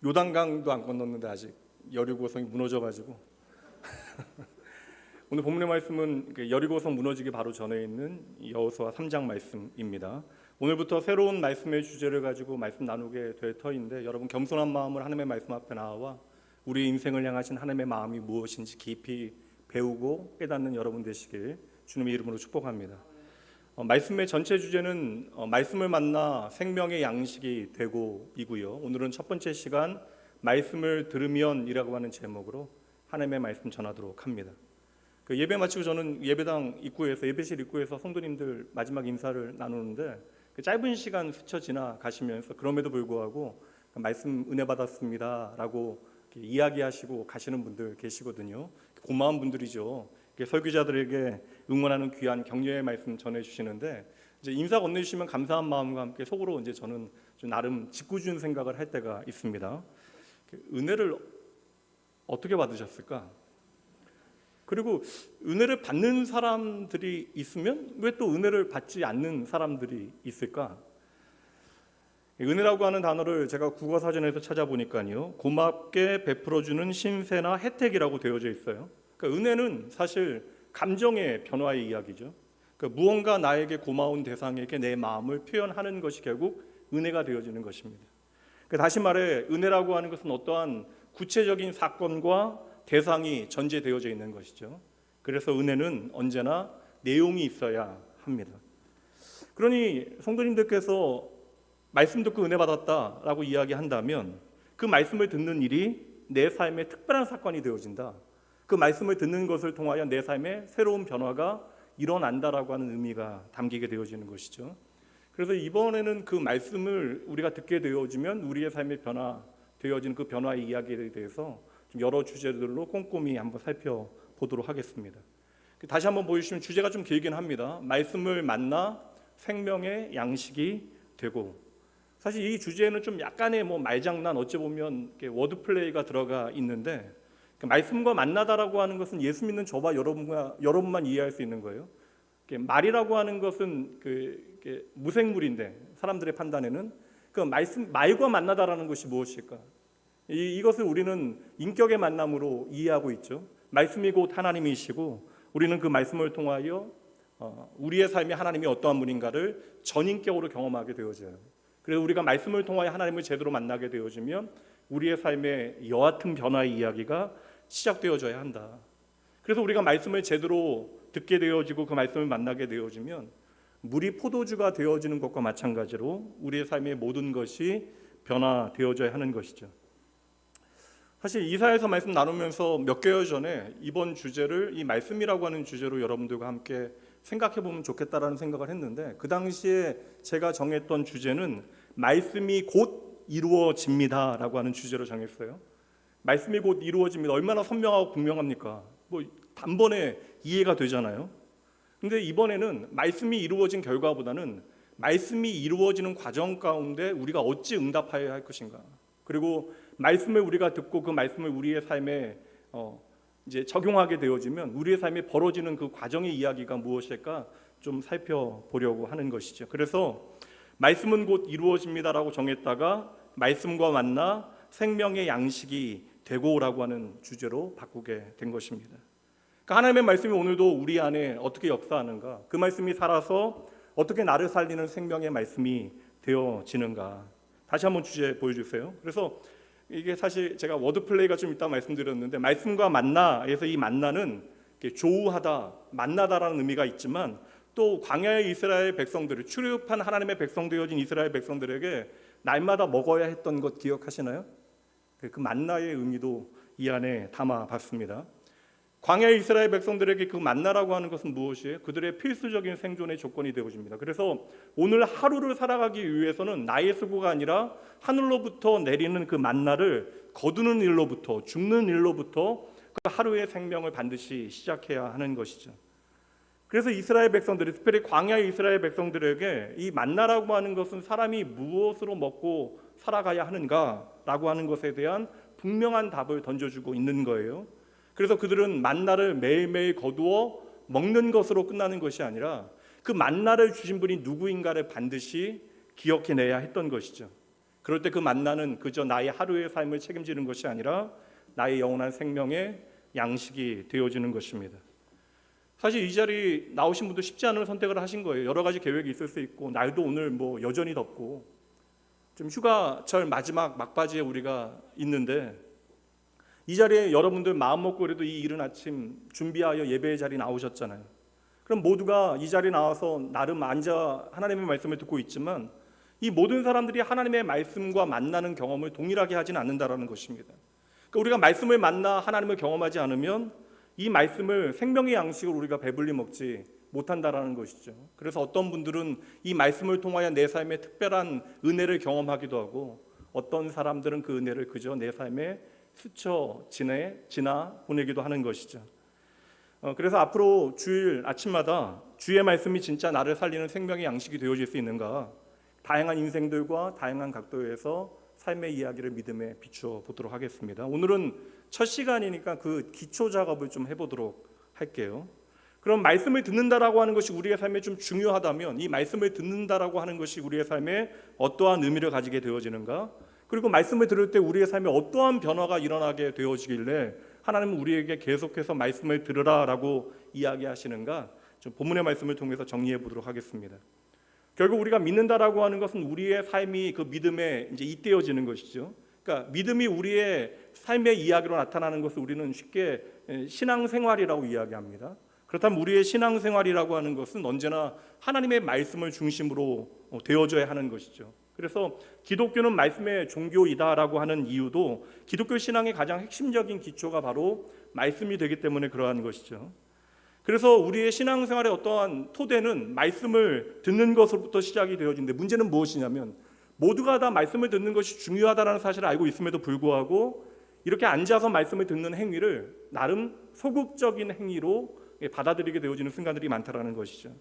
요단강도 안 건넜는데 아직 여리고성이 무너져가지고 오늘 본문의 말씀은 여리고성 무너지기 바로 전에 있는 여호수아 3장 말씀입니다. 오늘부터 새로운 말씀의 주제를 가지고 말씀 나누게 될 터인데, 여러분 겸손한 마음으로 하나님의 말씀 앞에 나와 우리 인생을 향하신 하나님의 마음이 무엇인지 깊이 배우고 깨닫는 여러분 되시길 주님의 이름으로 축복합니다. 말씀의 전체 주제는 말씀을 만나 생명의 양식이 되고 이고요. 오늘은 첫 번째 시간 말씀을 들으면 이라고 하는 제목으로 하나님의 말씀 전하도록 합니다. 예배 마치고 저는 예배당 입구에서, 예배실 입구에서 성도님들 마지막 인사를 나누는데 짧은 시간 스쳐 지나가시면서 그럼에도 불구하고 말씀 은혜 받았습니다 라고 이야기하시고 가시는 분들 계시거든요. 고마운 분들이죠. 설교자들에게 응원하는 귀한 격려의 말씀 전해주시는데, 이제 인사 건네주시면 감사한 마음과 함께 속으로 이제 저는 좀 나름 짓궂은 생각을 할 때가 있습니다. 은혜를 어떻게 받으셨을까? 그리고 은혜를 받는 사람들이 있으면 왜 또 은혜를 받지 않는 사람들이 있을까? 은혜라고 하는 단어를 제가 국어사전에서 찾아보니까요, 고맙게 베풀어주는 신세나 혜택이라고 되어져 있어요. 그러니까 은혜는 사실 감정의 변화의 이야기죠. 그러니까 무언가 나에게 고마운 대상에게 내 마음을 표현하는 것이 결국 은혜가 되어지는 것입니다. 그러니까 다시 말해 은혜라고 하는 것은 어떠한 구체적인 사건과 대상이 전제되어져 있는 것이죠. 그래서 은혜는 언제나 내용이 있어야 합니다. 그러니 성도님들께서 말씀 듣고 은혜 받았다라고 이야기한다면 그 말씀을 듣는 일이 내 삶의 특별한 사건이 되어진다. 그 말씀을 듣는 것을 통하여 내 삶에 새로운 변화가 일어난다라고 하는 의미가 담기게 되어지는 것이죠. 그래서 이번에는 그 말씀을 우리가 듣게 되어지면 우리의 삶의 변화되어지는 그 변화의 이야기에 대해서 좀 여러 주제들로 꼼꼼히 한번 살펴보도록 하겠습니다. 다시 한번 보여주시면 주제가 좀 길긴 합니다. 말씀을 만나 생명의 양식이 되고. 사실 이 주제는 좀 약간의 말장난, 어찌 보면 워드플레이가 들어가 있는데, 말씀과 만나다라고 하는 것은 예수 믿는 저와 여러분만 이해할 수 있는 거예요. 말이라고 하는 것은 무생물인데 사람들의 판단에는 그 말과 만나다라는 것이 무엇일까? 이것을 우리는 인격의 만남으로 이해하고 있죠. 말씀이 곧 하나님이시고 우리는 그 말씀을 통하여 우리의 삶이 하나님이 어떠한 분인가를 전인격으로 경험하게 되어져요. 그래서 우리가 말씀을 통하여 하나님을 제대로 만나게 되어지면 우리의 삶의 여하튼 변화의 이야기가 시작되어져야 한다. 그래서 우리가 말씀을 제대로 듣게 되어지고 그 말씀을 만나게 되어지면 물이 포도주가 되어지는 것과 마찬가지로 우리의 삶의 모든 것이 변화되어져야 하는 것이죠. 사실 이사야서 말씀 나누면서 몇 개월 전에 이번 주제를 이 말씀이라고 하는 주제로 여러분들과 함께 생각해 보면 좋겠다라는 생각을 했는데, 그 당시에 제가 정했던 주제는 말씀이 곧 이루어집니다 라고 하는 주제로 정했어요. 말씀이 곧 이루어집니다. 얼마나 선명하고 분명합니까? 단번에 이해가 되잖아요. 근데 이번에는 말씀이 이루어진 결과보다는 말씀이 이루어지는 과정 가운데 우리가 어찌 응답하여야 할 것인가, 그리고 말씀을 우리가 듣고 그 말씀을 우리의 삶에 이제 적용하게 되어지면 우리의 삶에 벌어지는 그 과정의 이야기가 무엇일까 좀 살펴보려고 하는 것이죠. 그래서 말씀은 곧 이루어집니다라고 정했다가 말씀과 만나 생명의 양식이 되고라고 하는 주제로 바꾸게 된 것입니다. 그러니까 하나님의 말씀이 오늘도 우리 안에 어떻게 역사하는가, 그 말씀이 살아서 어떻게 나를 살리는 생명의 말씀이 되어지는가. 다시 한번 주제 보여주세요. 그래서 이게 사실 제가 워드플레이가 좀 있다 말씀드렸는데, 말씀과 만나에서 이 만나는 조우하다, 만나다라는 의미가 있지만 또 광야의 이스라엘 백성들을, 출애굽한 하나님의 백성 되어진 이스라엘 백성들에게 날마다 먹어야 했던 것 기억하시나요? 그 만나의 의미도 이 안에 담아봤습니다. 광야의 이스라엘 백성들에게 그 만나라고 하는 것은 무엇이에요? 그들의 필수적인 생존의 조건이 되어집니다. 그래서 오늘 하루를 살아가기 위해서는 나의 수고가 아니라 하늘로부터 내리는 그 만나를 거두는 일로부터, 죽는 일로부터 그 하루의 생명을 반드시 시작해야 하는 것이죠. 그래서 이스라엘 백성들이, 특별히 광야의 이스라엘 백성들에게 이 만나라고 하는 것은 사람이 무엇으로 먹고 살아가야 하는가라고 하는 것에 대한 분명한 답을 던져주고 있는 거예요. 그래서 그들은 만나를 매일매일 거두어 먹는 것으로 끝나는 것이 아니라 그 만나를 주신 분이 누구인가를 반드시 기억해내야 했던 것이죠. 그럴 때 그 만나는 그저 나의 하루의 삶을 책임지는 것이 아니라 나의 영원한 생명의 양식이 되어지는 것입니다. 사실 이 자리 나오신 분도 쉽지 않은 선택을 하신 거예요. 여러 가지 계획이 있을 수 있고, 날도 오늘 뭐 여전히 덥고 좀 휴가철 마지막 막바지에 우리가 있는데, 이 자리에 여러분들 마음 먹고 그래도 이 이른 아침 준비하여 예배의 자리에 나오셨잖아요. 그럼 모두가 이 자리에 나와서 나름 앉아 하나님의 말씀을 듣고 있지만, 이 모든 사람들이 하나님의 말씀과 만나는 경험을 동일하게 하지는 않는다라는 것입니다. 그러니까 우리가 말씀을 만나 하나님을 경험하지 않으면 이 말씀을 생명의 양식으로 우리가 배불리 먹지 못한다라는 것이죠. 그래서 어떤 분들은 이 말씀을 통하여 내 삶에 특별한 은혜를 경험하기도 하고, 어떤 사람들은 그 은혜를 그저 내 삶에 스쳐 지나 보내기도 하는 것이죠. 그래서 앞으로 주일 아침마다 주의 말씀이 진짜 나를 살리는 생명의 양식이 되어질 수 있는가, 다양한 인생들과 다양한 각도에서 삶의 이야기를 믿음에 비추어 보도록 하겠습니다. 오늘은 첫 시간이니까 그 기초 작업을 좀 해보도록 할게요. 그럼 말씀을 듣는다라고 하는 것이 우리의 삶에 좀 중요하다면, 이 말씀을 듣는다라고 하는 것이 우리의 삶에 어떠한 의미를 가지게 되어지는가, 그리고 말씀을 들을 때 우리의 삶에 어떠한 변화가 일어나게 되어지길래 하나님은 우리에게 계속해서 말씀을 들으라라고 이야기하시는가, 좀 본문의 말씀을 통해서 정리해 보도록 하겠습니다. 결국 우리가 믿는다라고 하는 것은 우리의 삶이 그 믿음에 이제 잇대어지는 것이죠. 그러니까 믿음이 우리의 삶의 이야기로 나타나는 것을 우리는 쉽게 신앙생활이라고 이야기합니다. 그렇다면 우리의 신앙생활이라고 하는 것은 언제나 하나님의 말씀을 중심으로 되어져야 하는 것이죠. 그래서 기독교는 말씀의 종교이다라고 하는 이유도 기독교 신앙의 가장 핵심적인 기초가 바로 말씀이 되기 때문에 그러한 것이죠. 그래서 우리의 신앙생활의 어떠한 토대는 말씀을 듣는 것으로부터 시작이 되어지는데, 문제는 무엇이냐면 모두가 다 말씀을 듣는 것이 중요하다는 사실을 알고 있음에도 불구하고 이렇게 앉아서 말씀을 듣는 행위를 나름 소극적인 행위로 받아들이게 되어지는 순간들이 많다라는 것이죠.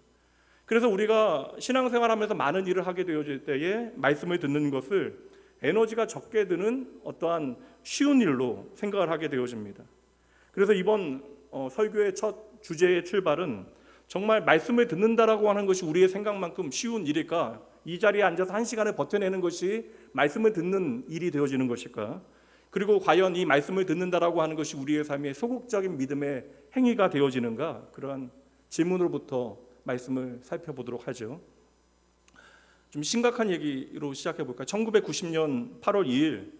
그래서 우리가 신앙생활하면서 많은 일을 하게 되어질 때에 말씀을 듣는 것을 에너지가 적게 드는 어떠한 쉬운 일로 생각을 하게 되어집니다. 그래서 이번 설교의 첫 주제의 출발은 정말 말씀을 듣는다라고 하는 것이 우리의 생각만큼 쉬운 일일까? 이 자리에 앉아서 한 시간을 버텨내는 것이 말씀을 듣는 일이 되어지는 것일까? 그리고 과연 이 말씀을 듣는다라고 하는 것이 우리의 삶의 소극적인 믿음의 행위가 되어지는가? 그러한 질문으로부터 말씀을 살펴보도록 하죠. 좀 심각한 얘기로 시작해 볼까요? 1990년 8월 2일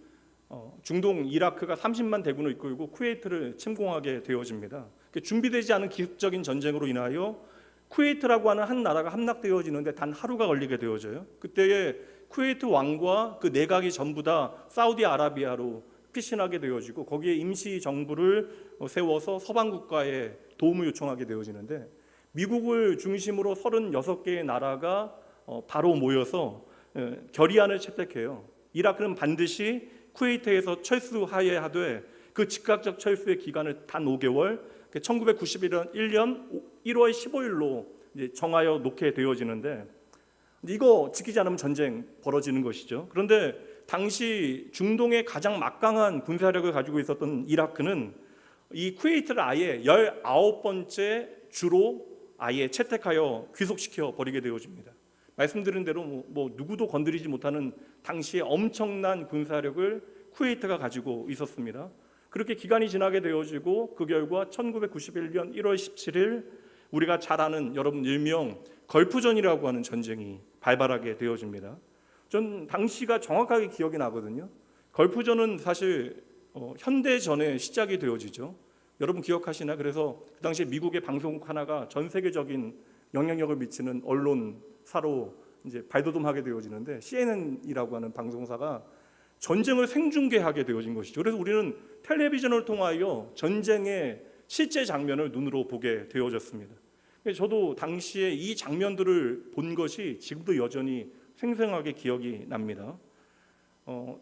중동 이라크가 30만 대군을 이끌고 쿠웨이트를 침공하게 되어집니다. 준비되지 않은 기습적인 전쟁으로 인하여 쿠웨이트라고 하는 한 나라가 함락되어지는데 단 하루가 걸리게 되어져요. 그때에 쿠웨이트 왕과 그 내각이 전부 다 사우디아라비아로 피신하게 되어지고, 거기에 임시 정부를 세워서 서방 국가에 도움을 요청하게 되어지는데, 미국을 중심으로 36개의 나라가 바로 모여서 결의안을 채택해요. 이라크는 반드시 쿠웨이트에서 철수하여야 하되 그 즉각적 철수의 기간을 단 5개월, 1991년 1월 15일로 정하여 놓게 되어지는데, 이거 지키지 않으면 전쟁 벌어지는 것이죠. 그런데 당시 중동의 가장 막강한 군사력을 가지고 있었던 이라크는 이 쿠웨이트를 아예 19번째 주로 아예 채택하여 귀속시켜 버리게 되어집니다. 말씀드린 대로 뭐 누구도 건드리지 못하는 당시의 엄청난 군사력을 쿠웨이트가 가지고 있었습니다. 그렇게 기간이 지나게 되어지고 그 결과 1991년 1월 17일 우리가 잘 아는 여러분 일명 걸프전이라고 하는 전쟁이 발발하게 되어집니다. 전 당시가 정확하게 기억이 나거든요. 걸프전은 사실 현대전의 시작이 되어지죠. 여러분 기억하시나? 그래서 그 당시에 미국의 방송국 하나가 전 세계적인 영향력을 미치는 언론사로 이제 발돋움하게 되어지는데, CNN이라고 하는 방송사가 전쟁을 생중계하게 되어진 것이죠. 그래서 우리는 텔레비전을 통하여 전쟁의 실제 장면을 눈으로 보게 되어졌습니다. 저도 당시에 이 장면들을 본 것이 지금도 여전히 생생하게 기억이 납니다.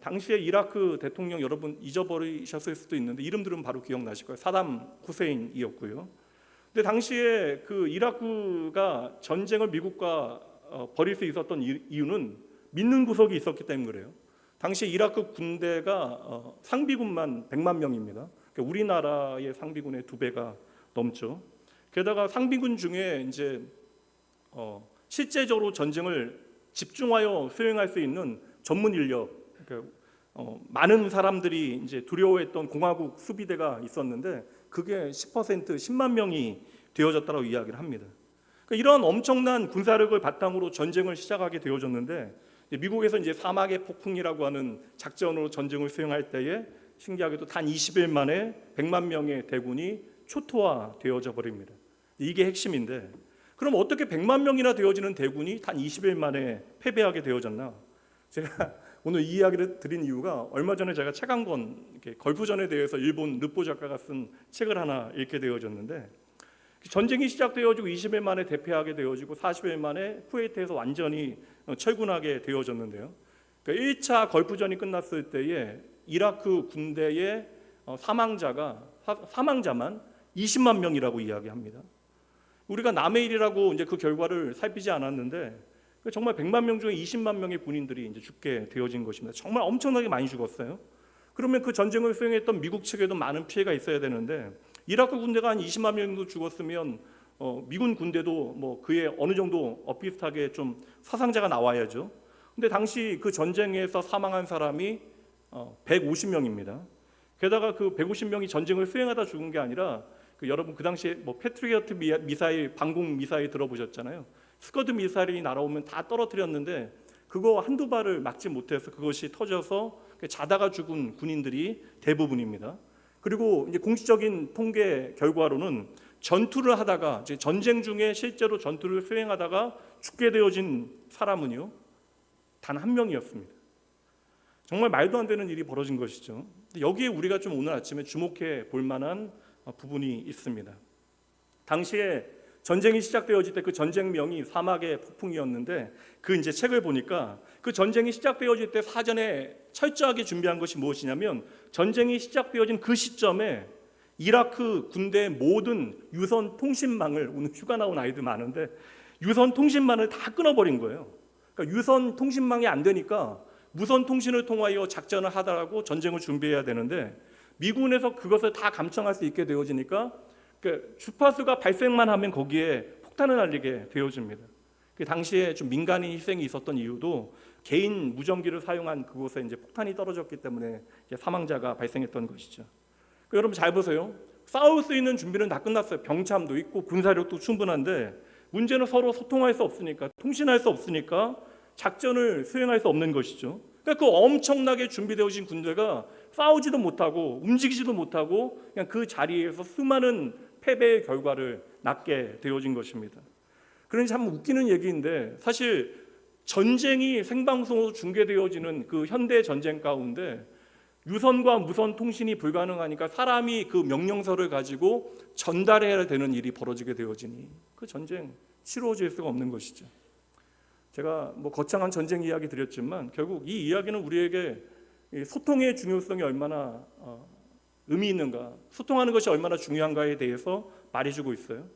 당시에 이라크 대통령 여러분 잊어버리셨을 수도 있는데 이름들은 바로 기억나실 거예요. 사담 후세인이었고요. 근데 당시에 그 이라크가 전쟁을 미국과 벌일 수 있었던 이유는 믿는 구석이 있었기 때문에 그래요. 당시 이라크 군대가 상비군만 100만 명입니다. 그러니까 우리나라의 상비군의 2배가 넘죠. 게다가 상비군 중에 이제 실제적으로 전쟁을 집중하여 수행할 수 있는 전문 인력 그러니까 많은 사람들이 이제 두려워했던 공화국 수비대가 있었는데 그게 10%, 10만 명이 되어졌다고 이야기를 합니다. 그러니까 이런 엄청난 군사력을 바탕으로 전쟁을 시작하게 되어졌는데 미국에서 이제 사막의 폭풍이라고 하는 작전으로 전쟁을 수행할 때에 신기하게도 단 20일 만에 100만 명의 대군이 초토화되어져 버립니다. 이게 핵심인데 그럼 어떻게 100만 명이나 되어지는 대군이 단 20일 만에 패배하게 되어졌나? 제가 오늘 이 이야기를 드린 이유가 얼마 전에 제가 책 한 권 걸프전에 대해서 일본 르포 작가가 쓴 책을 하나 읽게 되어졌는데 전쟁이 시작되어지고 20일 만에 대패하게 되어지고 40일 만에 쿠웨이트에서 완전히 철군하게 되어졌는데요. 그러니까 1차 걸프전이 끝났을 때에 이라크 군대의 사망자만 20만 명이라고 이야기합니다. 우리가 남의 일이라고 이제 그 결과를 살피지 않았는데 정말 100만 명 중에 20만 명의 군인들이 이제 죽게 되어진 것입니다. 정말 엄청나게 많이 죽었어요. 그러면 그 전쟁을 수행했던 미국 측에도 많은 피해가 있어야 되는데 이라크 군대가 한 20만 명 정도 죽었으면 미군 군대도 뭐 그에 어느 정도 비슷하게 좀 사상자가 나와야죠. 근데 당시 그 전쟁에서 사망한 사람이 150명입니다. 게다가 그 150명이 전쟁을 수행하다 죽은 게 아니라 여러분 그 당시에 뭐 패트리어트 미사일, 방공 미사일 들어보셨잖아요. 스커드 미사일이 날아오면 다 떨어뜨렸는데 그거 한두 발을 막지 못해서 그것이 터져서 자다가 죽은 군인들이 대부분입니다. 그리고 이제 공식적인 통계 결과로는 전투를 하다가 이제 전쟁 중에 실제로 전투를 수행하다가 죽게 되어진 사람은요 단 한 명이었습니다. 정말 말도 안 되는 일이 벌어진 것이죠. 여기에 우리가 좀 오늘 아침에 주목해 볼 만한 부분이 있습니다. 당시에 전쟁이 시작되어질 때 그 전쟁명이 사막의 폭풍이었는데 그 이제 책을 보니까 그 전쟁이 시작되어질 때 사전에 철저하게 준비한 것이 무엇이냐면 전쟁이 시작되어진 그 시점에 이라크 군대의 모든 유선 통신망을, 오늘 휴가 나온 아이들 많은데 유선 통신망을 다 끊어버린 거예요. 그러니까 유선 통신망이 안 되니까 무선 통신을 통하여 작전을 하더라고 전쟁을 준비해야 되는데 미군에서 그것을 다 감청할 수 있게 되어지니까 주파수가 발생만 하면 거기에 폭탄을 날리게 되어집니다. 그 당시에 좀 민간인 희생이 있었던 이유도 개인 무전기를 사용한 그곳에 이제 폭탄이 떨어졌기 때문에 이제 사망자가 발생했던 것이죠. 여러분 잘 보세요. 싸울 수 있는 준비는 다 끝났어요. 병참도 있고 군사력도 충분한데 문제는 서로 소통할 수 없으니까, 통신할 수 없으니까 작전을 수행할 수 없는 것이죠. 그러니까 그 엄청나게 준비되어진 군대가 싸우지도 못하고 움직이지도 못하고 그냥 그 자리에서 수많은 패배의 결과를 낳게 되어진 것입니다. 그러니 참 웃기는 얘기인데 사실 전쟁이 생방송으로 중계되어지는 그 현대 전쟁 가운데 유선과 무선 통신이 불가능하니까 사람이 그 명령서를 가지고 전달해야 되는 일이 벌어지게 되어지니 그 전쟁 치루어질 수가 없는 것이죠. 제가 뭐 거창한 전쟁 이야기 드렸지만 결국 이 이야기는 우리에게 소통의 중요성이 얼마나 의미 있는가, 소통하는 것이 얼마나 중요한가에 대해서 말해주고 있어요.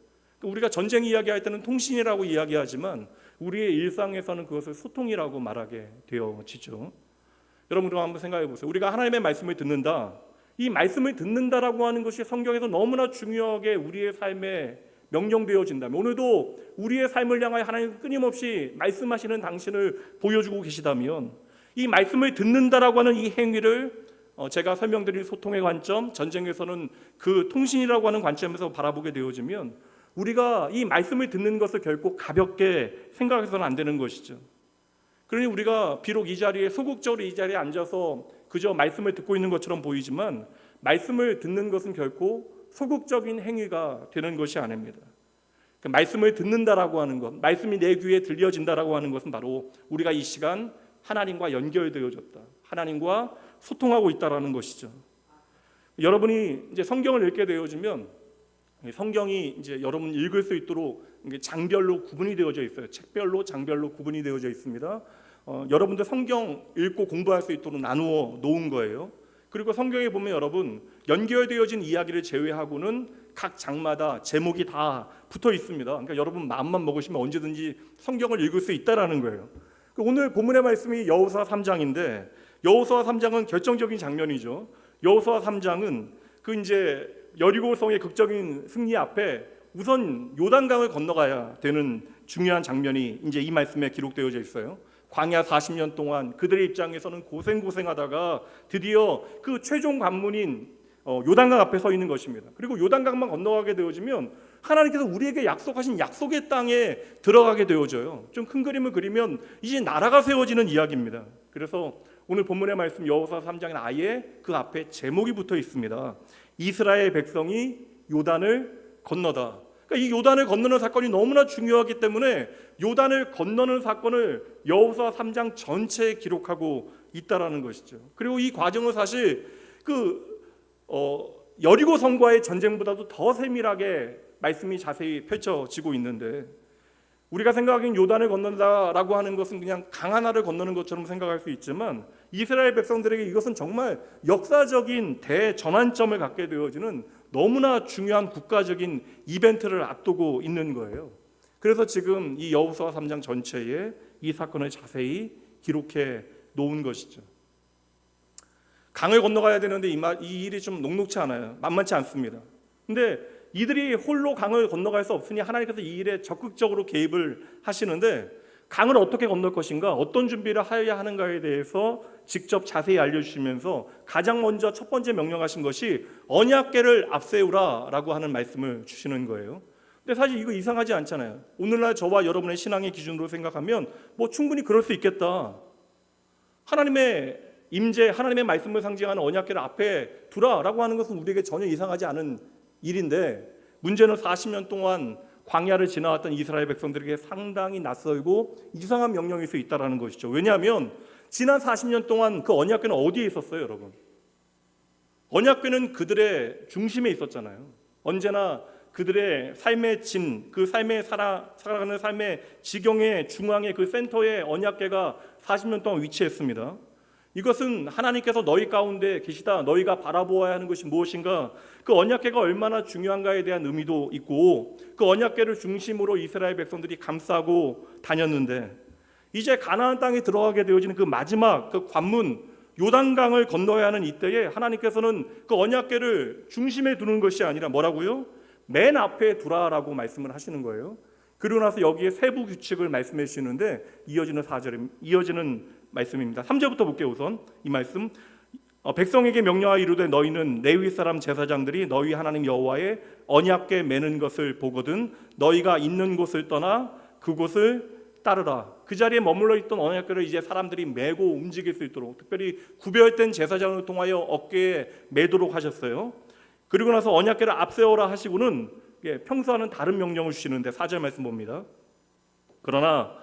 우리가 전쟁 이야기할 때는 통신이라고 이야기하지만 우리의 일상에서는 그것을 소통이라고 말하게 되어지죠. 여러분 그럼 한번 생각해 보세요. 우리가 하나님의 말씀을 듣는다, 이 말씀을 듣는다라고 하는 것이 성경에서 너무나 중요하게 우리의 삶에 명령되어진다면 오늘도 우리의 삶을 향하여 하나님 끊임없이 말씀하시는 당신을 보여주고 계시다면 이 말씀을 듣는다라고 하는 이 행위를 제가 설명드린 소통의 관점, 전쟁에서는 그 통신이라고 하는 관점에서 바라보게 되어지면 우리가 이 말씀을 듣는 것을 결코 가볍게 생각해서는 안 되는 것이죠. 그러니 우리가 비록 이 자리에 소극적으로 이 자리에 앉아서 그저 말씀을 듣고 있는 것처럼 보이지만 말씀을 듣는 것은 결코 소극적인 행위가 되는 것이 아닙니다. 말씀을 듣는다라고 하는 것, 말씀이 내 귀에 들려진다라고 하는 것은 바로 우리가 이 시간 하나님과 연결되어졌다, 하나님과 소통하고 있다라는 것이죠. 여러분이 이제 성경을 읽게 되어지면 성경이 이제 여러분 읽을 수 있도록 장별로 구분이 되어져 있어요. 책별로, 장별로 구분이 되어져 있습니다. 여러분들 성경 읽고 공부할 수 있도록 나누어 놓은 거예요. 그리고 성경에 보면 여러분 연결되어진 이야기를 제외하고는 각 장마다 제목이 다 붙어 있습니다. 그러니까 여러분 마음만 먹으시면 언제든지 성경을 읽을 수 있다라는 거예요. 오늘 본문의 말씀이 여호수아 3장인데 여호수아 3장은 결정적인 장면이죠. 여호수아 3장은 그 이제 여리고성의 극적인 승리 앞에 우선 요단강을 건너가야 되는 중요한 장면이 이제 이 말씀에 기록되어져 있어요. 광야 40년 동안 그들의 입장에서는 고생하다가 드디어 그 최종 관문인 요단강 앞에 서 있는 것입니다. 그리고 요단강만 건너가게 되어지면 하나님께서 우리에게 약속하신 약속의 땅에 들어가게 되어져요. 좀 큰 그림을 그리면 이제 나라가 세워지는 이야기입니다. 그래서 오늘 본문의 말씀 여호수아 3장에는 아예 그 앞에 제목이 붙어 있습니다. 이스라엘 백성이 요단을 건너다. 그러니까 이 요단을 건너는 사건이 너무나 중요하기 때문에 요단을 건너는 사건을 여호수아 3장 전체에 기록하고 있다라는 것이죠. 그리고 이 과정은 사실 여리고 성과의 전쟁보다도 더 세밀하게 말씀이 자세히 펼쳐지고 있는데, 우리가 생각하기엔 요단을 건넌다라고 하는 것은 그냥 강 하나를 건너는 것처럼 생각할 수 있지만 이스라엘 백성들에게 이것은 정말 역사적인 대전환점을 갖게 되어지는 너무나 중요한 국가적인 이벤트를 앞두고 있는 거예요. 그래서 지금 이 여호수아 3장 전체에 이 사건을 자세히 기록해 놓은 것이죠. 강을 건너가야 되는데 이 일이 좀 녹록치 않아요. 만만치 않습니다. 근데 이들이 홀로 강을 건너갈 수 없으니 하나님께서 이 일에 적극적으로 개입을 하시는데, 강을 어떻게 건널 것인가, 어떤 준비를 하여야 하는가에 대해서 직접 자세히 알려주시면서 가장 먼저 첫 번째 명령하신 것이 언약궤를 앞세우라라고 하는 말씀을 주시는 거예요. 근데 사실 이거 이상하지 않잖아요. 오늘날 저와 여러분의 신앙의 기준으로 생각하면 뭐 충분히 그럴 수 있겠다. 하나님의 임재, 하나님의 말씀을 상징하는 언약궤를 앞에 두라라고 하는 것은 우리에게 전혀 이상하지 않은 일인데, 문제는 40년 동안 광야를 지나왔던 이스라엘 백성들에게 상당히 낯설고 이상한 명령일 수 있다는 것이죠. 왜냐하면 지난 40년 동안 그 언약궤는 어디에 있었어요, 여러분? 언약궤는 그들의 중심에 있었잖아요. 언제나 그들의 삶의 그 삶의 살아가는 삶의 지경의 중앙의 그 센터에 언약궤가 40년 동안 위치했습니다. 이것은 하나님께서 너희 가운데 계시다, 너희가 바라보아야 하는 것이 무엇인가, 그 언약궤가 얼마나 중요한가에 대한 의미도 있고, 그 언약궤를 중심으로 이스라엘 백성들이 감싸고 다녔는데, 이제 가나안 땅에 들어가게 되어지는 그 마지막 그 관문 요단강을 건너야 하는 이때에 하나님께서는 그 언약궤를 중심에 두는 것이 아니라 뭐라고요? 맨 앞에 두라라고 말씀을 하시는 거예요. 그리고 나서 여기에 세부 규칙을 말씀해 주시는데 이어지는 말씀입니다. 3절부터 볼게요. 우선 이 말씀, 백성에게 명령하여 이르되 너희는 레위 사람 제사장들이 너희 하나님 여호와의 언약궤 매는 것을 보거든 너희가 있는 곳을 떠나 그곳을 따르라. 그 자리에 머물러 있던 언약궤를 이제 사람들이 메고 움직일 수 있도록 특별히 구별된 제사장을 통하여 어깨에 매도록 하셨어요. 그리고 나서 언약궤를 앞세워라 하시고는 평소와는 다른 명령을 주시는데 4절 말씀 봅니다. 그러나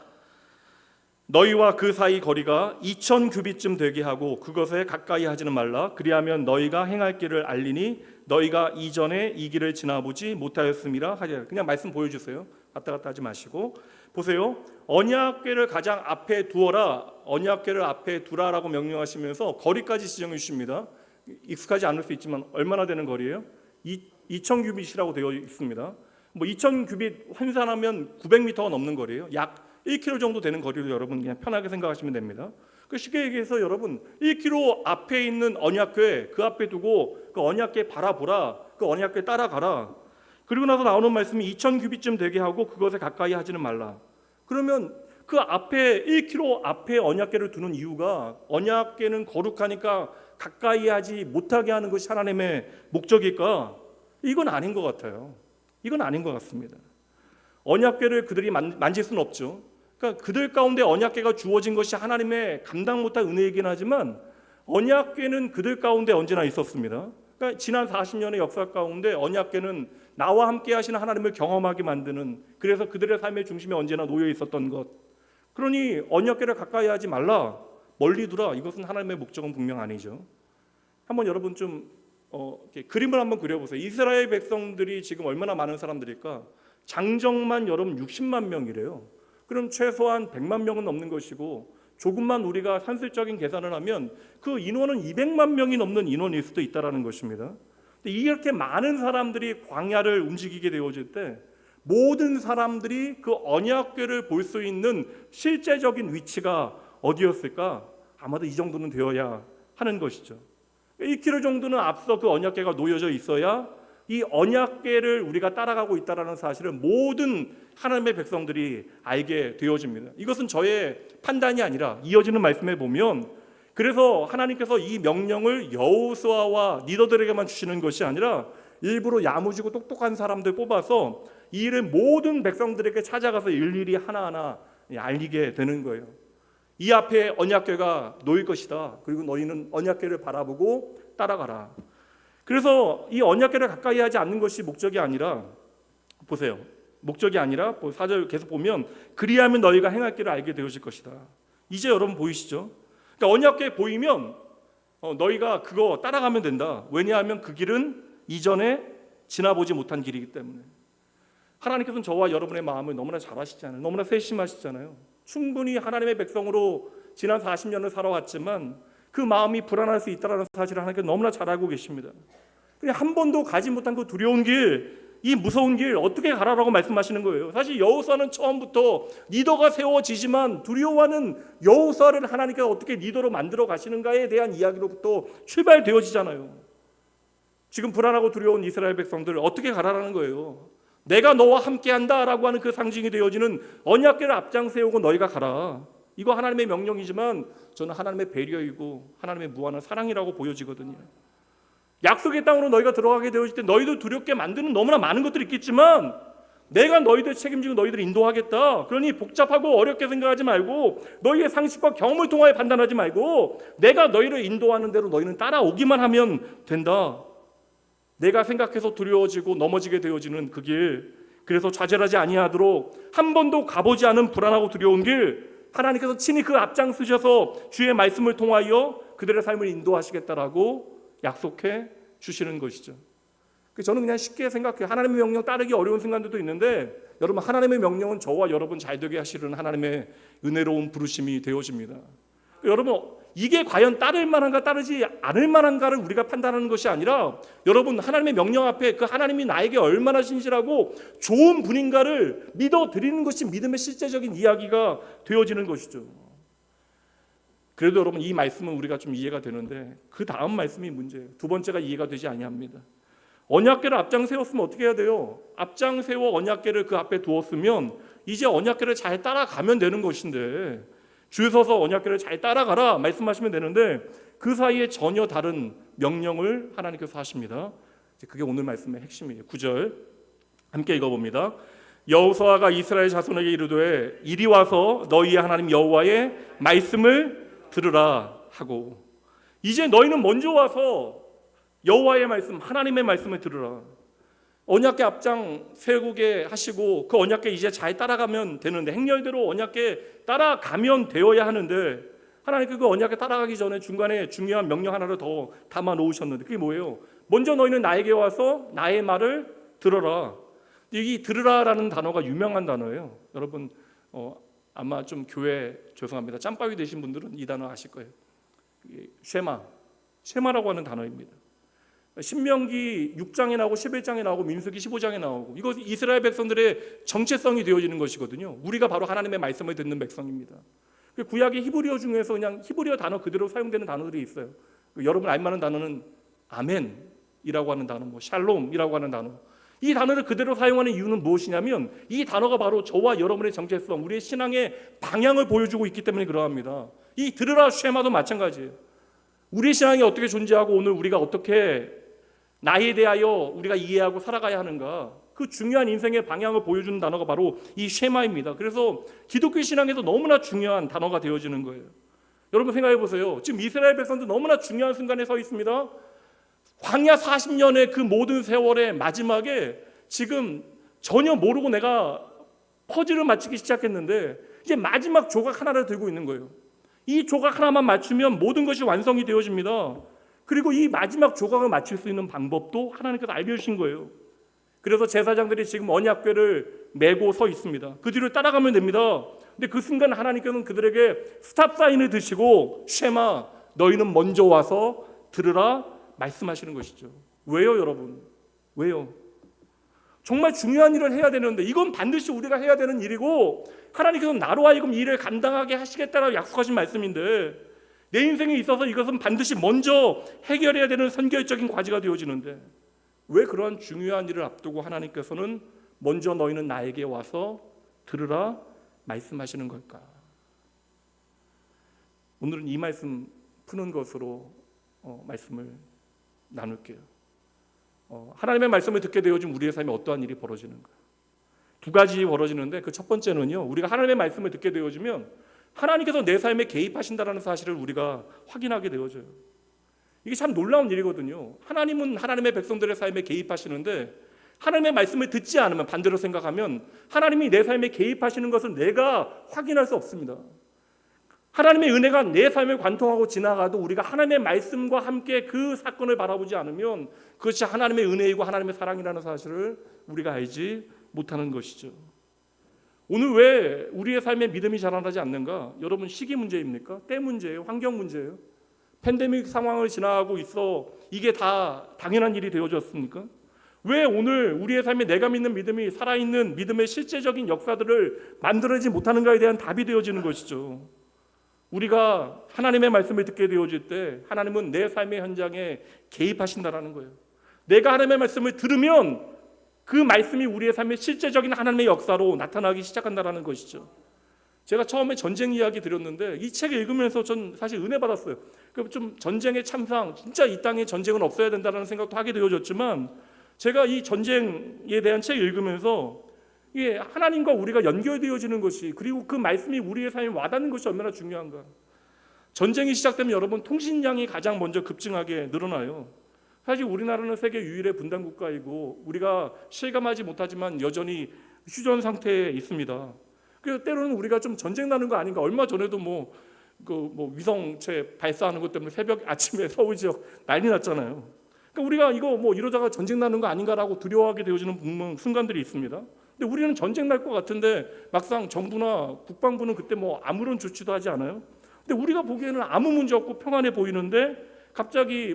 너희와 그 사이 거리가 2000규빗쯤 되게 하고 그것에 가까이 하지는 말라. 그리하면 너희가 행할 길을 알리니 너희가 이전에 이 길을 지나보지 못하였음이라 하리라. 그냥 말씀 보여주세요. 왔다 갔다 하지 마시고 보세요. 언약궤를 가장 앞에 두어라, 언약궤를 앞에 두라라고 명령하시면서 거리까지 지정해 주십니다. 익숙하지 않을 수 있지만 얼마나 되는 거리예요? 2000규빗이라고 되어 있습니다. 뭐 2000규빗 환산하면 900m가 넘는 거리예요. 약 1km 정도 되는 거리로 여러분 그냥 편하게 생각하시면 됩니다. 쉽게 얘기해서 여러분 1km 앞에 있는 언약궤 그 앞에 두고 그 언약궤 바라보라, 그 언약궤 따라가라. 그리고 나서 나오는 말씀이 2000규빗쯤 되게 하고 그것에 가까이 하지는 말라. 그러면 그 앞에 1km 앞에 언약궤를 두는 이유가 언약궤는 거룩하니까 가까이 하지 못하게 하는 것이 하나님의 목적일까? 이건 아닌 것 같아요. 이건 아닌 것 같습니다. 언약궤를 그들이 만질 수는 없죠. 그러니까 그들 가운데 언약궤가 주어진 것이 하나님의 감당 못할 은혜이긴 하지만 언약궤는 그들 가운데 언제나 있었습니다. 그러니까 지난 40년의 역사 가운데 언약궤는 나와 함께 하시는 하나님을 경험하게 만드는, 그래서 그들의 삶의 중심에 언제나 놓여 있었던 것. 그러니 언약궤를 가까이 하지 말라, 멀리 두라, 이것은 하나님의 목적은 분명 아니죠. 한번 여러분 좀 그림을 한번 그려보세요. 이스라엘 백성들이 지금 얼마나 많은 사람들일까? 장정만 여러분 60만 명이래요. 그럼 최소한 100만 명은 넘는 것이고, 조금만 우리가 산술적인 계산을 하면 그 인원은 200만 명이 넘는 인원일 수도 있다는 것입니다. 이렇게 많은 사람들이 광야를 움직이게 되어질 때 모든 사람들이 그 언약궤를 볼 수 있는 실제적인 위치가 어디였을까? 아마도 이 정도는 되어야 하는 것이죠. 1km 정도는 앞서 그 언약궤가 놓여져 있어야 이 언약궤를 우리가 따라가고 있다는 사실을 모든 하나님의 백성들이 알게 되어집니다. 이것은 저의 판단이 아니라 이어지는 말씀에 보면, 그래서 하나님께서 이 명령을 여호수아와 리더들에게만 주시는 것이 아니라 일부러 야무지고 똑똑한 사람들 뽑아서 이 일을 모든 백성들에게 찾아가서 일일이 하나하나 알리게 되는 거예요. 이 앞에 언약궤가 놓일 것이다. 그리고 너희는 언약궤를 바라보고 따라가라. 그래서 이 언약궤를 가까이 하지 않는 것이 목적이 아니라, 보세요, 목적이 아니라 4절 계속 보면 그리하면 너희가 행할 길을 알게 되어질 것이다. 이제 여러분 보이시죠? 그러니까 언약궤 보이면 너희가 그거 따라가면 된다. 왜냐하면 그 길은 이전에 지나보지 못한 길이기 때문에. 하나님께서는 저와 여러분의 마음을 너무나 잘 아시잖아요. 너무나 세심하시잖아요. 충분히 하나님의 백성으로 지난 40년을 살아왔지만 그 마음이 불안할 수 있다는 사실을 하나님께서 너무나 잘 알고 계십니다. 그냥 한 번도 가지 못한 그 두려운 길, 이 무서운 길 어떻게 가라라고 말씀하시는 거예요. 사실 여호수아는 처음부터 리더가 세워지지만 두려워하는 여호수아를 하나님께서 어떻게 리더로 만들어 가시는가에 대한 이야기로부터 출발되어지잖아요. 지금 불안하고 두려운 이스라엘 백성들 어떻게 가라라는 거예요. 내가 너와 함께한다라고 하는 그 상징이 되어지는 언약궤를 앞장 세우고 너희가 가라. 이거 하나님의 명령이지만 저는 하나님의 배려이고 하나님의 무한한 사랑이라고 보여지거든요. 약속의 땅으로 너희가 들어가게 되어질 때 너희들 두렵게 만드는 너무나 많은 것들이 있겠지만 내가 너희들 책임지고 너희들 인도하겠다. 그러니 복잡하고 어렵게 생각하지 말고 너희의 상식과 경험을 통하여 판단하지 말고 내가 너희를 인도하는 대로 너희는 따라오기만 하면 된다. 내가 생각해서 두려워지고 넘어지게 되어지는 그 길, 그래서 좌절하지 아니하도록 한 번도 가보지 않은 불안하고 두려운 길, 하나님께서 친히 그 앞장서셔서 주의 말씀을 통하여 그들의 삶을 인도하시겠다라고 약속해 주시는 것이죠. 저는 그냥 쉽게 생각해요. 하나님의 명령 따르기 어려운 순간들도 있는데 여러분, 하나님의 명령은 저와 여러분 잘 되게 하시는 하나님의 은혜로운 부르심이 되어집니다. 여러분, 이게 과연 따를 만한가 따르지 않을 만한가를 우리가 판단하는 것이 아니라 여러분, 하나님의 명령 앞에 그 하나님이 나에게 얼마나 신실하고 좋은 분인가를 믿어드리는 것이 믿음의 실제적인 이야기가 되어지는 것이죠. 그래도 여러분, 이 말씀은 우리가 좀 이해가 되는데 그 다음 말씀이 문제예요. 두 번째가 이해가 되지 아니합니다. 언약궤를 앞장 세웠으면 어떻게 해야 돼요? 앞장 세워 언약궤를 그 앞에 두었으면 이제 언약궤를 잘 따라가면 되는 것인데, 줄 서서 언약궤를 잘 따라가라 말씀하시면 되는데 그 사이에 전혀 다른 명령을 하나님께서 하십니다. 그게 오늘 말씀의 핵심이에요. 9절 함께 읽어봅니다. 여호수아가 이스라엘 자손에게 이르되 이리 와서 너희의 하나님 여호와의 말씀을 들으라 하고, 이제 너희는 먼저 와서 여호와의 말씀, 하나님의 말씀을 들으라. 언약궤 앞장 세우게 하시고 그 언약궤 이제 잘 따라가면 되는데, 행렬대로 언약궤 따라가면 되어야 하는데 하나님께 그 언약궤 따라가기 전에 중간에 중요한 명령 하나를 더 담아 놓으셨는데 그게 뭐예요? 먼저 너희는 나에게 와서 나의 말을 들어라. 이 들으라라는 단어가 유명한 단어예요. 여러분 아마 좀 교회, 죄송합니다, 짬바위 되신 분들은 이 단어 아실 거예요. 쉐마라고 하는 단어입니다. 신명기 6장에 나오고 11장에 나오고 민수기 15장에 나오고, 이거 이스라엘 백성들의 정체성이 되어지는 것이거든요. 우리가 바로 하나님의 말씀을 듣는 백성입니다. 구약의 히브리어 중에서 그냥 히브리어 단어 그대로 사용되는 단어들이 있어요. 여러분 알만한 단어는 아멘이라고 하는 단어, 샬롬이라고 하는 단어. 이 단어를 그대로 사용하는 이유는 무엇이냐면 이 단어가 바로 저와 여러분의 정체성, 우리의 신앙의 방향을 보여주고 있기 때문에 그러합니다. 이 들으라 쉐마도 마찬가지예요. 우리의 신앙이 어떻게 존재하고 오늘 우리가 어떻게 나에 대하여 우리가 이해하고 살아가야 하는가, 그 중요한 인생의 방향을 보여주는 단어가 바로 이 쉐마입니다. 그래서 기독교 신앙에서 너무나 중요한 단어가 되어지는 거예요. 여러분 생각해 보세요. 지금 이스라엘 백성도 너무나 중요한 순간에 서 있습니다. 광야 40년의 그 모든 세월의 마지막에 지금 전혀 모르고 내가 퍼즐을 맞추기 시작했는데 이제 마지막 조각 하나를 들고 있는 거예요. 이 조각 하나만 맞추면 모든 것이 완성이 되어집니다. 그리고 이 마지막 조각을 맞출 수 있는 방법도 하나님께서 알려주신 거예요. 그래서 제사장들이 지금 언약궤를 메고 서 있습니다. 그 뒤를 따라가면 됩니다. 근데 그 순간 하나님께서는 그들에게 스탑 사인을 드시고 쉐마, 너희는 먼저 와서 들으라 말씀하시는 것이죠. 왜요, 여러분? 왜요? 정말 중요한 일을 해야 되는데, 이건 반드시 우리가 해야 되는 일이고 하나님께서는 나로 하여금 이 일을 감당하게 하시겠다라고 약속하신 말씀인데, 내 인생에 있어서 이것은 반드시 먼저 해결해야 되는 선결적인 과제가 되어지는데 왜 그러한 중요한 일을 앞두고 하나님께서는 먼저 너희는 나에게 와서 들으라 말씀하시는 걸까? 오늘은 이 말씀 푸는 것으로 말씀을 나눌게요. 하나님의 말씀을 듣게 되어진 우리의 삶에 어떠한 일이 벌어지는가? 두 가지 벌어지는데 그 첫 번째는요, 우리가 하나님의 말씀을 듣게 되어지면 하나님께서 내 삶에 개입하신다는 사실을 우리가 확인하게 되어져요. 이게 참 놀라운 일이거든요. 하나님은 하나님의 백성들의 삶에 개입하시는데 하나님의 말씀을 듣지 않으면, 반대로 생각하면 하나님이 내 삶에 개입하시는 것을 내가 확인할 수 없습니다. 하나님의 은혜가 내 삶을 관통하고 지나가도 우리가 하나님의 말씀과 함께 그 사건을 바라보지 않으면 그것이 하나님의 은혜이고 하나님의 사랑이라는 사실을 우리가 알지 못하는 것이죠. 오늘 왜 우리의 삶에 믿음이 자라나지 않는가? 여러분, 시기 문제입니까? 때 문제예요? 환경 문제예요? 팬데믹 상황을 지나가고 있어 이게 다 당연한 일이 되어졌습니까? 왜 오늘 우리의 삶에 내가 믿는 믿음이 살아있는 믿음의 실제적인 역사들을 만들어내지 못하는가에 대한 답이 되어지는 것이죠. 우리가 하나님의 말씀을 듣게 되어질 때 하나님은 내 삶의 현장에 개입하신다라는 거예요. 내가 하나님의 말씀을 들으면 그 말씀이 우리의 삶의 실제적인 하나님의 역사로 나타나기 시작한다라는 것이죠. 제가 처음에 전쟁 이야기 드렸는데 이 책을 읽으면서 전 사실 은혜 받았어요. 좀 전쟁의 참상, 진짜 이 땅에 전쟁은 없어야 된다는 생각도 하게 되어졌지만 제가 이 전쟁에 대한 책을 읽으면서 이게 하나님과 우리가 연결되어지는 것이, 그리고 그 말씀이 우리의 삶에 와닿는 것이 얼마나 중요한가. 전쟁이 시작되면 여러분, 통신량이 가장 먼저 급증하게 늘어나요. 사실 우리나라는 세계 유일의 분단 국가이고 우리가 실감하지 못하지만 여전히 휴전 상태에 있습니다. 그래서 때로는 우리가 좀 전쟁 나는 거 아닌가. 얼마 전에도 위성체 발사하는 것 때문에 새벽 아침에 서울 지역 난리 났잖아요. 그러니까 우리가 이거 이러다가 전쟁 나는 거 아닌가라고 두려워하게 되어지는 순간들이 있습니다. 근데 우리는 전쟁 날 것 같은데 막상 정부나 국방부는 그때 아무런 조치도 하지 않아요. 근데 우리가 보기에는 아무 문제 없고 평안해 보이는데 갑자기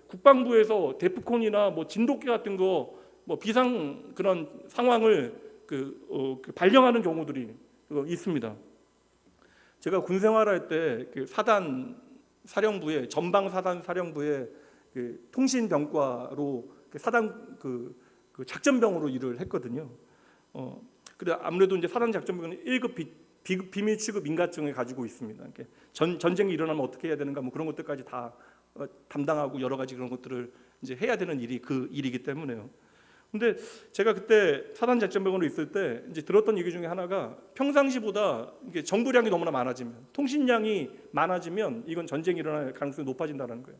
국방부에서 데프콘이나 진돗개 같은 거 비상 그런 상황을 발령하는 경우들이 있습니다. 제가 군 생활할 때 사단 사령부의 전방 사단 사령부의 통신병과로 사단 작전병으로 일을 했거든요. 그래 아무래도 이제 사단 작전병은 1급 비밀 취급 인가증을 가지고 있습니다. 전쟁이 일어나면 어떻게 해야 되는가 그런 것들까지 다 담당하고 여러 가지 그런 것들을 이제 해야 되는 일이 그 일이기 때문에요. 근데 제가 그때 사단 작전병으로 있을 때 이제 들었던 얘기 중에 하나가 평상시보다 이게 정보량이 너무나 많아지면, 통신량이 많아지면 이건 전쟁이 일어날 가능성이 높아진다는 거예요.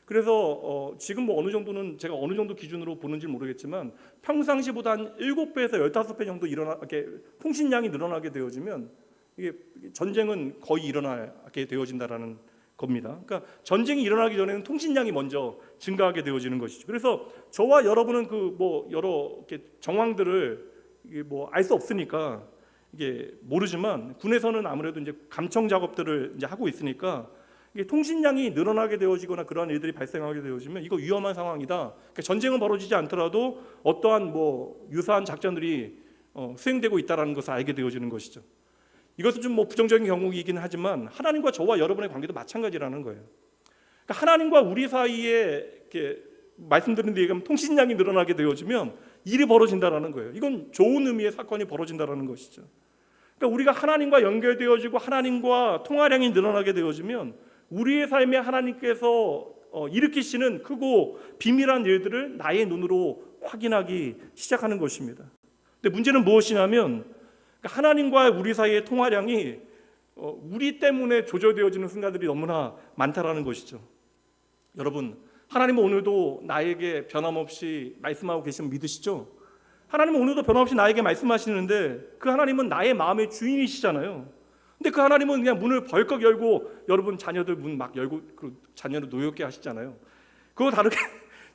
그래서 지금 어느 정도는 제가 어느 정도 기준으로 보는지 모르겠지만 평상시보다 한 7배에서 15배 정도 이렇게 통신량이 늘어나게 되어지면 이게 전쟁은 거의 일어나게 되어진다라는 겁니다. 그러니까 전쟁이 일어나기 전에는 통신량이 먼저 증가하게 되어지는 것이죠. 그래서 저와 여러분은 여러 이렇게 정황들을 알 수 없으니까 이게 모르지만 군에서는 아무래도 이제 감청 작업들을 이제 하고 있으니까 이게 통신량이 늘어나게 되어지거나 그러한 일들이 발생하게 되어지면 이거 위험한 상황이다. 그러니까 전쟁은 벌어지지 않더라도 어떠한 유사한 작전들이 수행되고 있다라는 것을 알게 되어지는 것이죠. 이것은 좀 부정적인 경우이긴 하지만 하나님과 저와 여러분의 관계도 마찬가지라는 거예요. 그러니까 하나님과 우리 사이에 이렇게 말씀드린 데 얘기하면 통신량이 늘어나게 되어지면 일이 벌어진다라는 거예요. 이건 좋은 의미의 사건이 벌어진다라는 것이죠. 그러니까 우리가 하나님과 연결되어지고 하나님과 통화량이 늘어나게 되어지면 우리의 삶에 하나님께서 일으키시는 크고 비밀한 일들을 나의 눈으로 확인하기 시작하는 것입니다. 근데 문제는 무엇이냐면 하나님과 우리 사이의 통화량이 우리 때문에 조절되어지는 순간들이 너무나 많다라는 것이죠. 여러분, 하나님은 오늘도 나에게 변함없이 말씀하고 계시면 믿으시죠? 하나님은 오늘도 변함없이 나에게 말씀하시는데 그 하나님은 나의 마음의 주인이시잖아요. 근데 그 하나님은 그냥 문을 벌컥 열고, 여러분 자녀들 문 막 열고 그 자녀를 노엽게 하시잖아요. 그거 다르게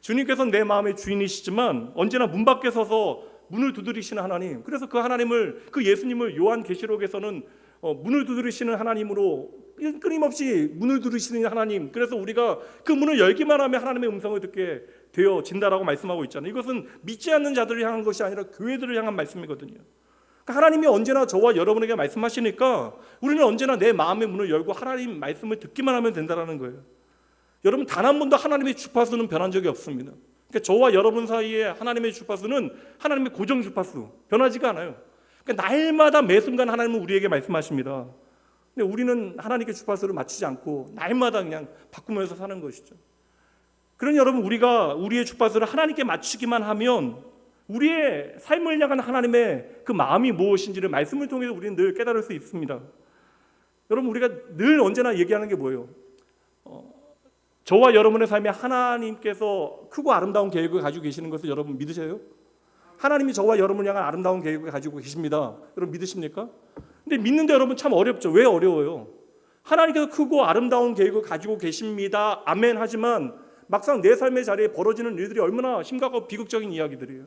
주님께서는 내 마음의 주인이시지만 언제나 문 밖에 서서 문을 두드리시는 하나님. 그래서 그 하나님을, 그 예수님을 요한계시록에서는 문을 두드리시는 하나님으로, 끊임없이 문을 두드리시는 하나님. 그래서 우리가 그 문을 열기만 하면 하나님의 음성을 듣게 되어진다라고 말씀하고 있잖아요. 이것은 믿지 않는 자들을 향한 것이 아니라 교회들을 향한 말씀이거든요. 그러니까 하나님이 언제나 저와 여러분에게 말씀하시니까 우리는 언제나 내 마음의 문을 열고 하나님 말씀을 듣기만 하면 된다는 거예요. 여러분, 단 한 번도 하나님의 주파수는 변한 적이 없습니다. 그러니까 저와 여러분 사이에 하나님의 주파수는 하나님의 고정 주파수, 변하지가 않아요. 그러니까 날마다 매 순간 하나님은 우리에게 말씀하십니다. 근데 우리는 하나님께 주파수를 맞추지 않고 날마다 그냥 바꾸면서 사는 것이죠. 그러니 여러분, 우리가 우리의 주파수를 하나님께 맞추기만 하면 우리의 삶을 향한 하나님의 그 마음이 무엇인지를 말씀을 통해서 우리는 늘 깨달을 수 있습니다. 여러분, 우리가 늘 언제나 얘기하는 게 뭐예요? 저와 여러분의 삶에 하나님께서 크고 아름다운 계획을 가지고 계시는 것을 여러분 믿으세요? 하나님이 저와 여러분을 향한 아름다운 계획을 가지고 계십니다. 여러분 믿으십니까? 근데 믿는데 여러분 참 어렵죠. 왜 어려워요? 하나님께서 크고 아름다운 계획을 가지고 계십니다. 아멘. 하지만 막상 내 삶의 자리에 벌어지는 일들이 얼마나 심각하고 비극적인 이야기들이에요.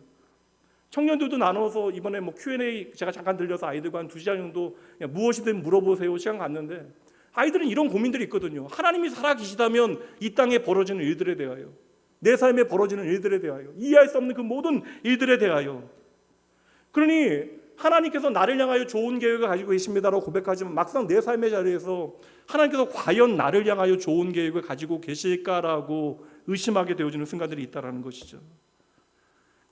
청년들도 나눠서 이번에 뭐 Q&A 제가 잠깐 들려서 아이들과 한 2시간 정도 그냥 무엇이든 물어보세요 시간 갔는데, 아이들은 이런 고민들이 있거든요. 하나님이 살아계시다면 이 땅에 벌어지는 일들에 대하여, 내 삶에 벌어지는 일들에 대하여, 이해할 수 없는 그 모든 일들에 대하여, 그러니 하나님께서 나를 향하여 좋은 계획을 가지고 계십니다라고 고백하지만 막상 내 삶의 자리에서 하나님께서 과연 나를 향하여 좋은 계획을 가지고 계실까라고 의심하게 되어지는 순간들이 있다는 것이죠.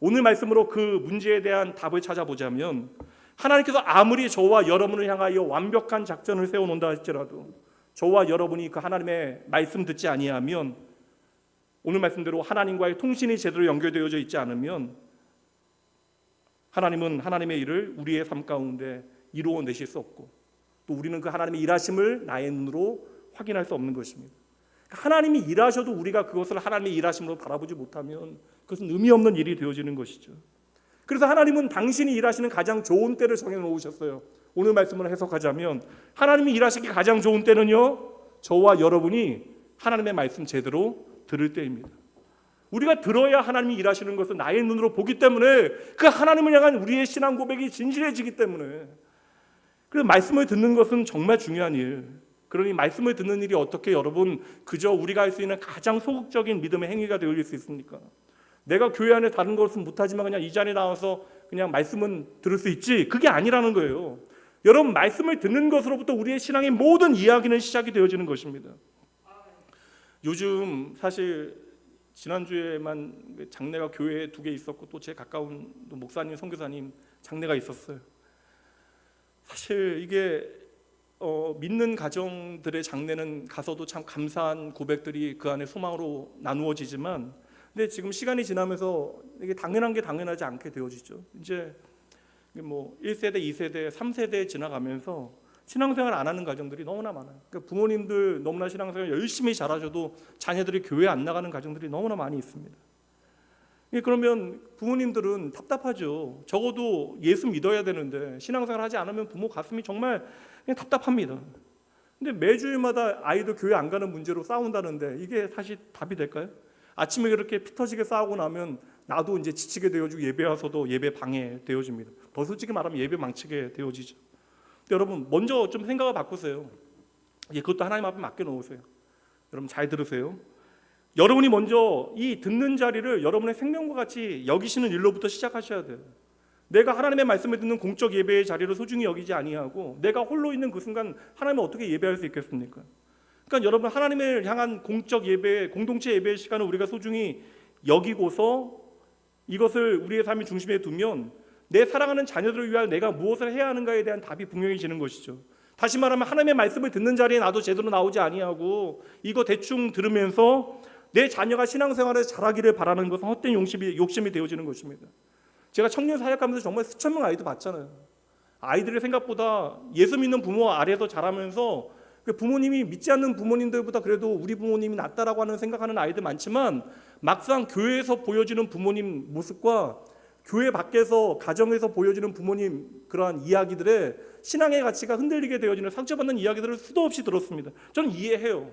오늘 말씀으로 그 문제에 대한 답을 찾아보자면, 하나님께서 아무리 저와 여러분을 향하여 완벽한 작전을 세워놓는다 할지라도 저와 여러분이 그 하나님의 말씀 듣지 아니하면, 오늘 말씀대로 하나님과의 통신이 제대로 연결되어져 있지 않으면 하나님은 하나님의 일을 우리의 삶 가운데 이루어내실 수 없고, 또 우리는 그 하나님의 일하심을 나의 눈으로 확인할 수 없는 것입니다. 하나님이 일하셔도 우리가 그것을 하나님의 일하심으로 바라보지 못하면 그것은 의미 없는 일이 되어지는 것이죠. 그래서 하나님은 당신이 일하시는 가장 좋은 때를 정해놓으셨어요. 오늘 말씀을 해석하자면 하나님이 일하시기 가장 좋은 때는요, 저와 여러분이 하나님의 말씀 제대로 들을 때입니다. 우리가 들어야 하나님이 일하시는 것을 나의 눈으로 보기 때문에 그 하나님을 향한 우리의 신앙 고백이 진실해지기 때문에, 그래서 말씀을 듣는 것은 정말 중요한 일. 그러니 말씀을 듣는 일이 어떻게 여러분 그저 우리가 할 수 있는 가장 소극적인 믿음의 행위가 되어질 수 있습니까? 내가 교회 안에 다른 것은 못하지만 그냥 이 자리에 나와서 그냥 말씀은 들을 수 있지, 그게 아니라는 거예요. 여러분, 말씀을 듣는 것으로부터 우리의 신앙의 모든 이야기는 시작이 되어지는 것입니다. 요즘 사실 지난주에만 장례가 교회에 2개 있었고 또 제 가까운 목사님, 선교사님 장례가 있었어요. 사실 이게 믿는 가정들의 장례는 가서도 참 감사한 고백들이 그 안에 소망으로 나누어지지만, 근데 지금 시간이 지나면서 이게 당연한 게 당연하지 않게 되어지죠. 이제 뭐 1세대, 2세대, 3세대 지나가면서 신앙생활 안 하는 가정들이 너무나 많아요. 그러니까 부모님들 너무나 신앙생활 열심히 잘하셔도 자녀들이 교회 안 나가는 가정들이 너무나 많이 있습니다. 그러면 부모님들은 답답하죠. 적어도 예수 믿어야 되는데 신앙생활 하지 않으면 부모 가슴이 정말 그냥 답답합니다. 근데 매주일마다 아이들 교회 안 가는 문제로 싸운다는데 이게 사실 답이 될까요? 아침에 그렇게 피 터지게 싸우고 나면 나도 이제 지치게 되어지고 예배 와서도 예배 방해되어집니다. 더 솔직히 말하면 예배 망치게 되어지죠. 근데 여러분, 먼저 좀 생각을 바꾸세요. 그것도 하나님 앞에 맡겨놓으세요. 여러분 잘 들으세요. 여러분이 먼저 이 듣는 자리를 여러분의 생명과 같이 여기시는 일로부터 시작하셔야 돼요. 내가 하나님의 말씀을 듣는 공적 예배의 자리를 소중히 여기지 아니하고 내가 홀로 있는 그 순간 하나님을 어떻게 예배할 수 있겠습니까? 그러니까 여러분, 하나님을 향한 공적 예배, 공동체 예배의 시간을 우리가 소중히 여기고서 이것을 우리의 삶의 중심에 두면 내 사랑하는 자녀들을 위하여 내가 무엇을 해야 하는가에 대한 답이 분명해지는 것이죠. 다시 말하면 하나님의 말씀을 듣는 자리에 나도 제대로 나오지 아니하고 이거 대충 들으면서 내 자녀가 신앙생활을 잘하기를 바라는 것은 헛된 욕심이 되어지는 것입니다. 제가 청년 사역하면서 정말 수천 명 아이들 봤잖아요. 아이들의 생각보다 예수 믿는 부모 아래에서 자라면서 부모님이 믿지 않는 부모님들보다 그래도 우리 부모님이 낫다라고 하는 생각하는 아이들 많지만, 막상 교회에서 보여지는 부모님 모습과 교회 밖에서 가정에서 보여지는 부모님 그러한 이야기들의 신앙의 가치가 흔들리게 되어지는 상처받는 이야기들을 수도 없이 들었습니다. 저는 이해해요.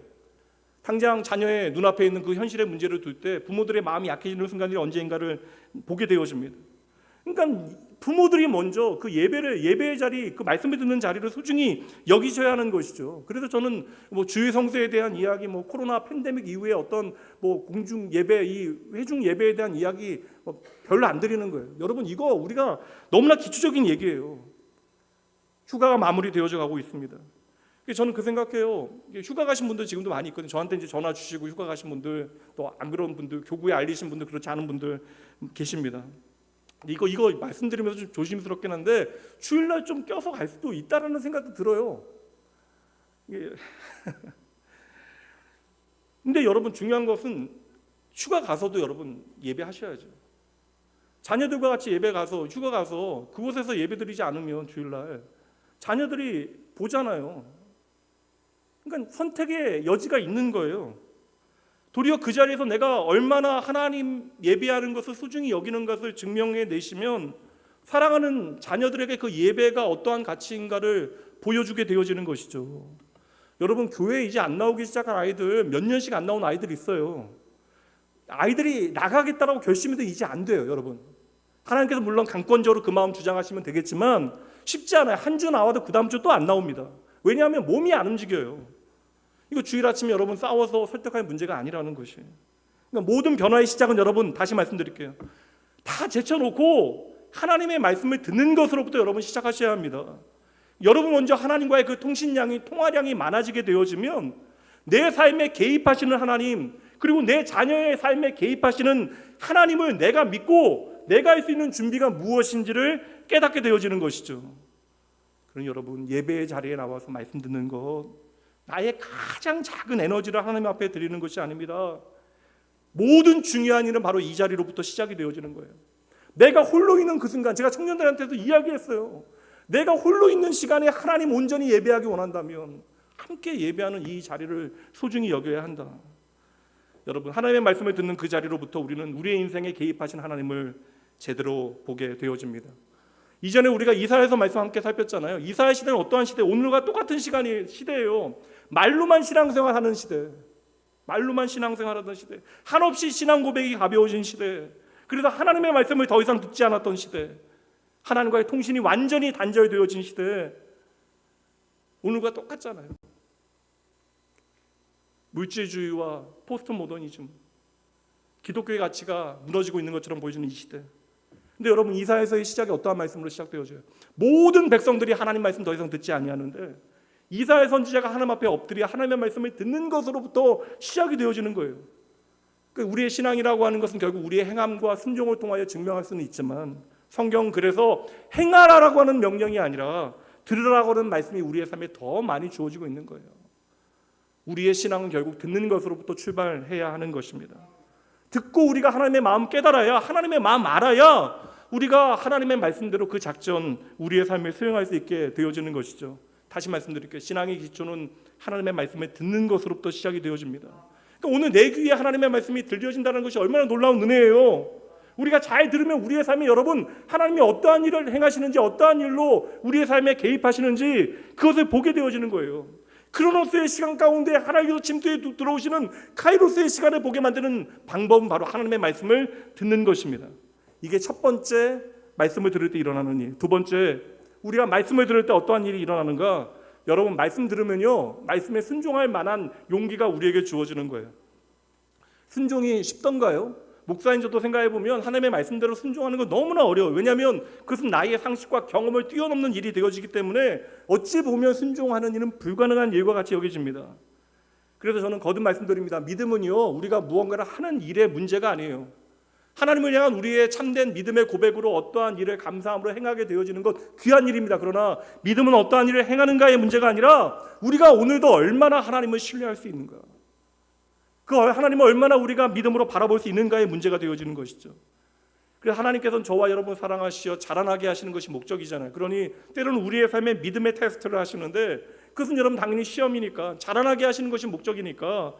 당장 자녀의 눈앞에 있는 그 현실의 문제를 둘 때 부모들의 마음이 약해지는 순간이 언젠가를 보게 되어집니다. 그러니까 부모들이 먼저 그 예배의 자리, 그 말씀을 듣는 자리를 소중히 여기셔야 하는 것이죠. 그래서 저는 뭐 주일 성수에 대한 이야기, 뭐 코로나 팬데믹 이후에 어떤 뭐 공중 예배, 이 회중 예배에 대한 이야기 별로 안 드리는 거예요. 여러분, 이거 우리가 너무나 기초적인 얘기예요. 휴가가 마무리되어져 가고 있습니다. 저는 그 생각해요. 휴가 가신 분들 지금도 많이 있거든요. 저한테 이제 전화 주시고 휴가 가신 분들, 또 안 그런 분들, 교구에 알리신 분들, 그렇지 않은 분들 계십니다. 이거 말씀드리면서 좀 조심스럽긴 한데 주일날 좀 껴서 갈 수도 있다라는 생각도 들어요. 근데 여러분 중요한 것은 휴가 가서도 여러분 예배하셔야죠. 자녀들과 같이 예배 가서 휴가 가서 그곳에서 예배드리지 않으면 주일날 자녀들이 보잖아요. 그러니까 선택의 여지가 있는 거예요. 도리어 그 자리에서 내가 얼마나 하나님 예배하는 것을 소중히 여기는 것을 증명해 내시면 사랑하는 자녀들에게 그 예배가 어떠한 가치인가를 보여주게 되어지는 것이죠. 여러분 교회에 이제 안 나오기 시작한 아이들 몇 년씩 안 나온 아이들이 있어요. 아이들이 나가겠다라고 결심해도 이제 안 돼요. 여러분 하나님께서 물론 강권적으로 그 마음 주장하시면 되겠지만 쉽지 않아요. 한 주 나와도 그 다음 주 또 안 나옵니다. 왜냐하면 몸이 안 움직여요. 이거 주일 아침에 여러분 싸워서 설득할 문제가 아니라는 것이에요. 그러니까 모든 변화의 시작은 여러분 다시 말씀드릴게요. 다 제쳐놓고 하나님의 말씀을 듣는 것으로부터 여러분 시작하셔야 합니다. 여러분 먼저 하나님과의 그 통신량이 통화량이 많아지게 되어지면 내 삶에 개입하시는 하나님 그리고 내 자녀의 삶에 개입하시는 하나님을 내가 믿고 내가 할 수 있는 준비가 무엇인지를 깨닫게 되어지는 것이죠. 그럼 여러분 예배의 자리에 나와서 말씀 듣는 것 나의 가장 작은 에너지를 하나님 앞에 드리는 것이 아닙니다. 모든 중요한 일은 바로 이 자리로부터 시작이 되어지는 거예요. 내가 홀로 있는 그 순간 제가 청년들한테도 이야기했어요. 내가 홀로 있는 시간에 하나님 온전히 예배하기 원한다면 함께 예배하는 이 자리를 소중히 여겨야 한다. 여러분 하나님의 말씀을 듣는 그 자리로부터 우리는 우리의 인생에 개입하신 하나님을 제대로 보게 되어집니다. 이전에 우리가 이사야서 말씀 함께 살폈잖아요. 이사야 시대는 어떠한 시대? 오늘과 똑같은 시대예요. 말로만 신앙생활하는 시대, 말로만 신앙생활하던 시대, 한없이 신앙 고백이 가벼워진 시대, 그래서 하나님의 말씀을 더 이상 듣지 않았던 시대, 하나님과의 통신이 완전히 단절되어진 시대, 오늘과 똑같잖아요. 물질주의와 포스트 모더니즘, 기독교의 가치가 무너지고 있는 것처럼 보여지는 이 시대. 근데 여러분 이사야서의 시작이 어떠한 말씀으로 시작되어져요? 모든 백성들이 하나님 말씀 더 이상 듣지 아니하는데 이사야 선지자가 하나님 앞에 엎드려 하나님의 말씀을 듣는 것으로부터 시작이 되어지는 거예요. 그러니까 우리의 신앙이라고 하는 것은 결국 우리의 행함과 순종을 통하여 증명할 수는 있지만 성경은 그래서 행하라라고 하는 명령이 아니라 들으라고 하는 말씀이 우리의 삶에 더 많이 주어지고 있는 거예요. 우리의 신앙은 결국 듣는 것으로부터 출발해야 하는 것입니다. 듣고 우리가 하나님의 마음 깨달아야 하나님의 마음 알아야 우리가 하나님의 말씀대로 그 작전 우리의 삶에 수행할 수 있게 되어지는 것이죠. 다시 말씀드릴게요. 신앙의 기초는 하나님의 말씀을 듣는 것으로부터 시작이 되어집니다. 그러니까 오늘 내 귀에 하나님의 말씀이 들려진다는 것이 얼마나 놀라운 은혜예요. 우리가 잘 들으면 우리의 삶에 여러분 하나님이 어떠한 일을 행하시는지 어떠한 일로 우리의 삶에 개입하시는지 그것을 보게 되어지는 거예요. 크로노스의 시간 가운데 하나님께서 침투에 들어오시는 카이로스의 시간을 보게 만드는 방법은 바로 하나님의 말씀을 듣는 것입니다. 이게 첫 번째 말씀을 들을 때 일어나는 일. 두 번째 우리가 말씀을 들을 때 어떠한 일이 일어나는가? 여러분 말씀 들으면요 말씀에 순종할 만한 용기가 우리에게 주어지는 거예요. 순종이 쉽던가요? 목사인 저도 생각해보면 하나님의 말씀대로 순종하는 건 너무나 어려워요. 왜냐하면 그것은 나의 상식과 경험을 뛰어넘는 일이 되어지기 때문에 어찌 보면 순종하는 일은 불가능한 일과 같이 여겨집니다. 그래서 저는 거듭 말씀드립니다. 믿음은요 우리가 무언가를 하는 일의 문제가 아니에요. 하나님을 향한 우리의 참된 믿음의 고백으로 어떠한 일을 감사함으로 행하게 되어지는 것 귀한 일입니다. 그러나 믿음은 어떠한 일을 행하는가의 문제가 아니라 우리가 오늘도 얼마나 하나님을 신뢰할 수 있는가, 그 하나님을 얼마나 우리가 믿음으로 바라볼 수 있는가의 문제가 되어지는 것이죠. 그래서 하나님께서는 저와 여러분 사랑하시어 자라나게 하시는 것이 목적이잖아요. 그러니 때로는 우리의 삶에 믿음의 테스트를 하시는데 그것은 여러분 당연히 시험이니까 자라나게 하시는 것이 목적이니까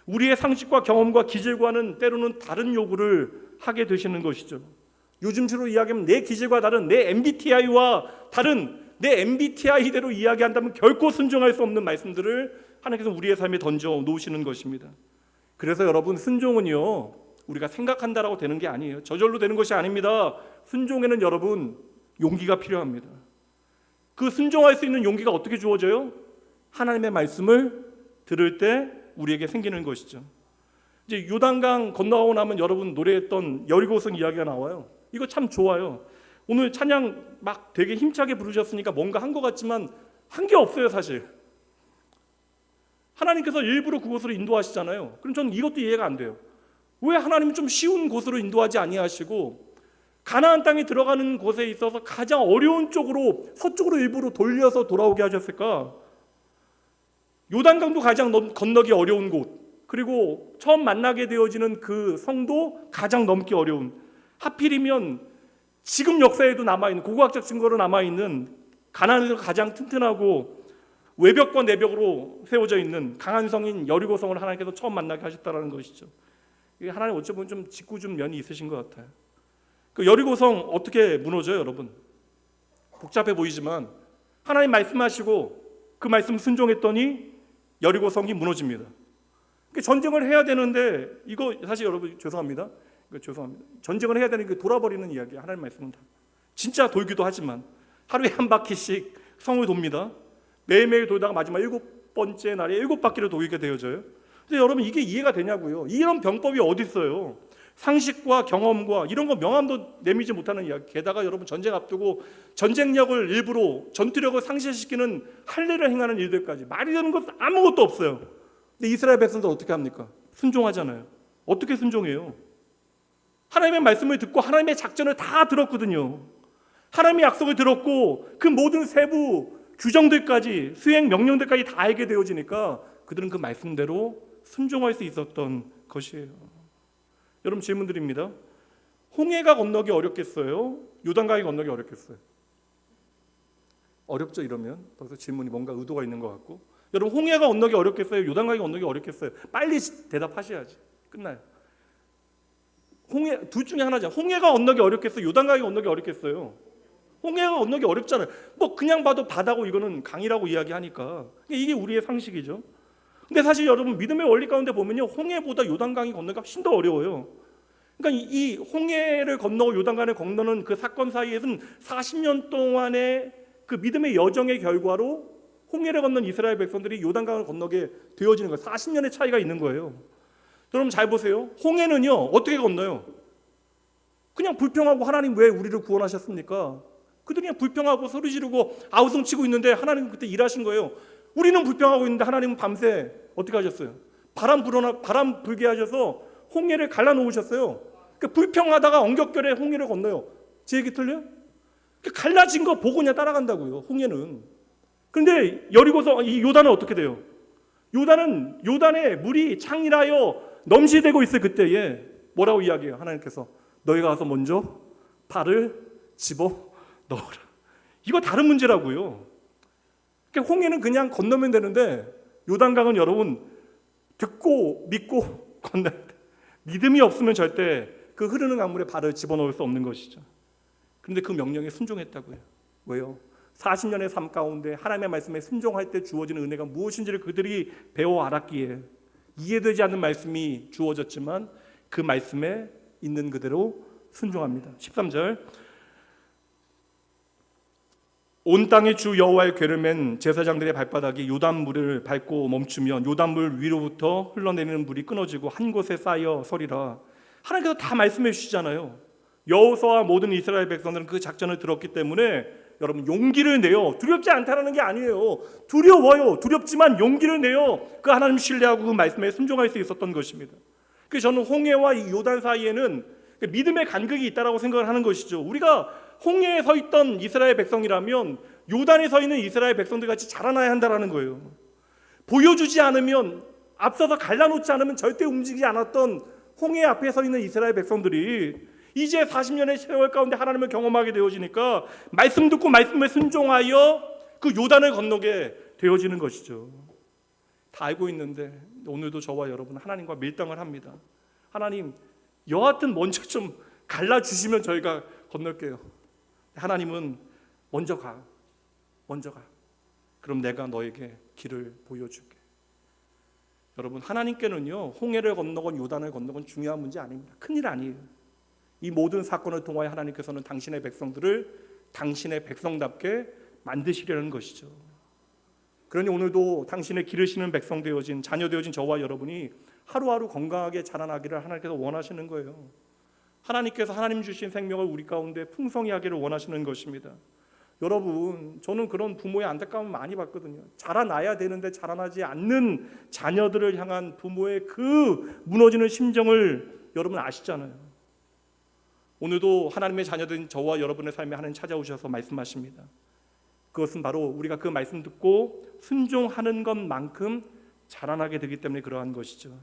우리의 상식과 경험과 기질과는 때로는 다른 요구를 하게 되시는 것이죠. 요즘식으로 이야기하면 내 기질과 다른 내 MBTI와 다른 내 MBTI대로 이야기한다면 결코 순종할 수 없는 말씀들을 하나님께서 우리의 삶에 던져 놓으시는 것입니다. 그래서 여러분 순종은요 우리가 생각한다라고 되는 게 아니에요. 저절로 되는 것이 아닙니다. 순종에는 여러분 용기가 필요합니다. 그 순종할 수 있는 용기가 어떻게 주어져요? 하나님의 말씀을 들을 때 우리에게 생기는 것이죠. 이제 요단강 건너가고 나면 여러분 노래했던 여리고성 이야기가 나와요. 이거 참 좋아요. 오늘 찬양 막 되게 힘차게 부르셨으니까 뭔가 한 것 같지만 한 게 없어요 사실. 하나님께서 일부러 그곳으로 인도하시잖아요. 그럼 저는 이것도 이해가 안 돼요. 왜 하나님은 좀 쉬운 곳으로 인도하지 아니하시고 가나안 땅에 들어가는 곳에 있어서 가장 어려운 쪽으로 서쪽으로 일부러 돌려서 돌아오게 하셨을까? 요단강도 가장 건너기 어려운 곳, 그리고 처음 만나게 되어지는 그 성도 가장 넘기 어려운, 하필이면 지금 역사에도 남아있는, 고고학적 증거로 남아있는 가나안에서 가장 튼튼하고 외벽과 내벽으로 세워져 있는 강한 성인 여리고성을 하나님께서 처음 만나게 하셨다는 것이죠. 이게 하나님 어찌 보면 좀 짓궂은 면이 있으신 것 같아요. 그 여리고성 어떻게 무너져요, 여러분? 복잡해 보이지만 하나님 말씀하시고 그 말씀 순종했더니 여리고성이 무너집니다. 전쟁을 해야 되는데, 이거 사실 여러분 죄송합니다. 전쟁을 해야 되는 게 돌아버리는 이야기예요. 하나님 말씀은 다 진짜 돌기도 하지만 하루에 한 바퀴씩 성을 돕니다. 매일매일 돌다가 마지막 7번째 날에 7바퀴를 돌게 되어져요. 근데 여러분 이게 이해가 되냐고요? 이런 병법이 어디 있어요? 상식과 경험과 이런 거 명함도 내미지 못하는 이야기. 게다가 여러분 전쟁 앞두고 전쟁력을 일부러 전투력을 상실시키는 할례를 행하는 일들까지 말이 되는 것 아무것도 없어요. 근데 이스라엘 백성들 어떻게 합니까? 순종하잖아요. 어떻게 순종해요? 하나님의 말씀을 듣고 하나님의 작전을 다 들었거든요. 하나님의 약속을 들었고 그 모든 세부 규정들까지, 수행 명령들까지 다 알게 되어지니까 그들은 그 말씀대로 순종할 수 있었던 것이에요. 여러분 질문 드립니다. 홍해가 건너기 어렵겠어요? 요단강이 건너기 어렵겠어요? 어렵죠. 이러면 벌써 질문이 뭔가 의도가 있는 것 같고. 여러분 홍해가 건너기 어렵겠어요? 요단강이 건너기 어렵겠어요? 빨리 대답하셔야지. 끝나요. 둘 중에 하나죠. 홍해가 건너기 어렵겠어요? 요단강이 건너기 어렵겠어요? 홍해가 건너기 어렵잖아요. 뭐 그냥 봐도 바다고 이거는 강이라고 이야기하니까 이게 우리의 상식이죠. 근데 사실 여러분 믿음의 원리 가운데 보면요, 홍해보다 요단강이 건너기가 훨씬 더 어려워요. 그러니까 이 홍해를 건너고 요단강을 건너는 그 사건 사이에서는 40년 동안의 그 믿음의 여정의 결과로 홍해를 건넌 이스라엘 백성들이 요단강을 건너게 되어지는 거예요. 40년의 차이가 있는 거예요. 여러분 잘 보세요. 홍해는요 어떻게 건너요? 그냥 불평하고 하나님 왜 우리를 구원하셨습니까? 그들이 그냥 불평하고 소리 지르고 아우성치고 있는데 하나님은 그때 일하신 거예요. 우리는 불평하고 있는데 하나님은 밤새 어떻게 하셨어요? 바람 불게 하셔서 홍해를 갈라놓으셨어요. 그러니까 불평하다가 엉겹결에 홍해를 건너요. 제 얘기 틀려요? 그러니까 갈라진 거 보고 그냥 따라간다고요. 홍해는. 그런데 여리고서 이 요단은 어떻게 돼요? 요단에 물이 창이라여 넘치되고 있을 그때에 뭐라고 이야기해요? 하나님께서 너희가 가서 먼저 발을 집어 넣어라. 이거 다른 문제라고요. 그러니까 홍해는 그냥 건너면 되는데 요단강은 여러분 듣고 믿고 건너야 돼. 믿음이 없으면 절대 그 흐르는 강물에 발을 집어넣을 수 없는 것이죠. 그런데 그 명령에 순종했다고요. 왜요? 40년의 삶 가운데 하나님의 말씀에 순종할 때 주어지는 은혜가 무엇인지를 그들이 배워 알았기에 이해되지 않는 말씀이 주어졌지만 그 말씀에 있는 그대로 순종합니다. 13절 온 땅의 주 여호와의 궤를 맨 제사장들의 발바닥이 요단물을 밟고 멈추면 요단물 위로부터 흘러내리는 물이 끊어지고 한 곳에 쌓여 서리라. 하나님께서 다 말씀해 주시잖아요. 여호수아와 모든 이스라엘 백성들은 그 작전을 들었기 때문에 여러분 용기를 내요. 두렵지 않다라는 게 아니에요. 두려워요. 두렵지만 용기를 내요. 그 하나님 신뢰하고 그 말씀에 순종할 수 있었던 것입니다. 그래서 저는 홍해와 이 요단 사이에는 믿음의 간극이 있다라고 생각을 하는 것이죠. 우리가 홍해에 서 있던 이스라엘 백성이라면 요단에 서 있는 이스라엘 백성들 같이 자라나야 한다라는 거예요. 보여주지 않으면, 앞서서 갈라놓지 않으면 절대 움직이지 않았던 홍해 앞에 서 있는 이스라엘 백성들이 이제 40년의 세월 가운데 하나님을 경험하게 되어지니까 말씀 듣고 말씀에 순종하여 그 요단을 건너게 되어지는 것이죠. 다 알고 있는데 오늘도 저와 여러분은 하나님과 밀당을 합니다. 하나님 여하튼 먼저 좀 갈라주시면 저희가 건널게요. 하나님은 먼저 가. 그럼 내가 너에게 길을 보여줄게. 여러분 하나님께는요 홍해를 건너건 요단을 건너건 중요한 문제 아닙니다. 큰일 아니에요. 이 모든 사건을 통하여 하나님께서는 당신의 백성들을 당신의 백성답게 만드시려는 것이죠. 그러니 오늘도 당신의 기르시는 백성 되어진 자녀 되어진 저와 여러분이 하루하루 건강하게 자라나기를 하나님께서 원하시는 거예요. 하나님께서 하나님 주신 생명을 우리 가운데 풍성히 하기를 원하시는 것입니다. 여러분, 저는 그런 부모의 안타까움을 많이 봤거든요. 자라나야 되는데 자라나지 않는 자녀들을 향한 부모의 그 무너지는 심정을 여러분 아시잖아요. 오늘도 하나님의 자녀된 저와 여러분의 삶에 하나님 찾아오셔서 말씀하십니다. 그것은 바로 우리가 그 말씀 듣고 순종하는 것만큼 자라나게 되기 때문에 그러한 것이죠.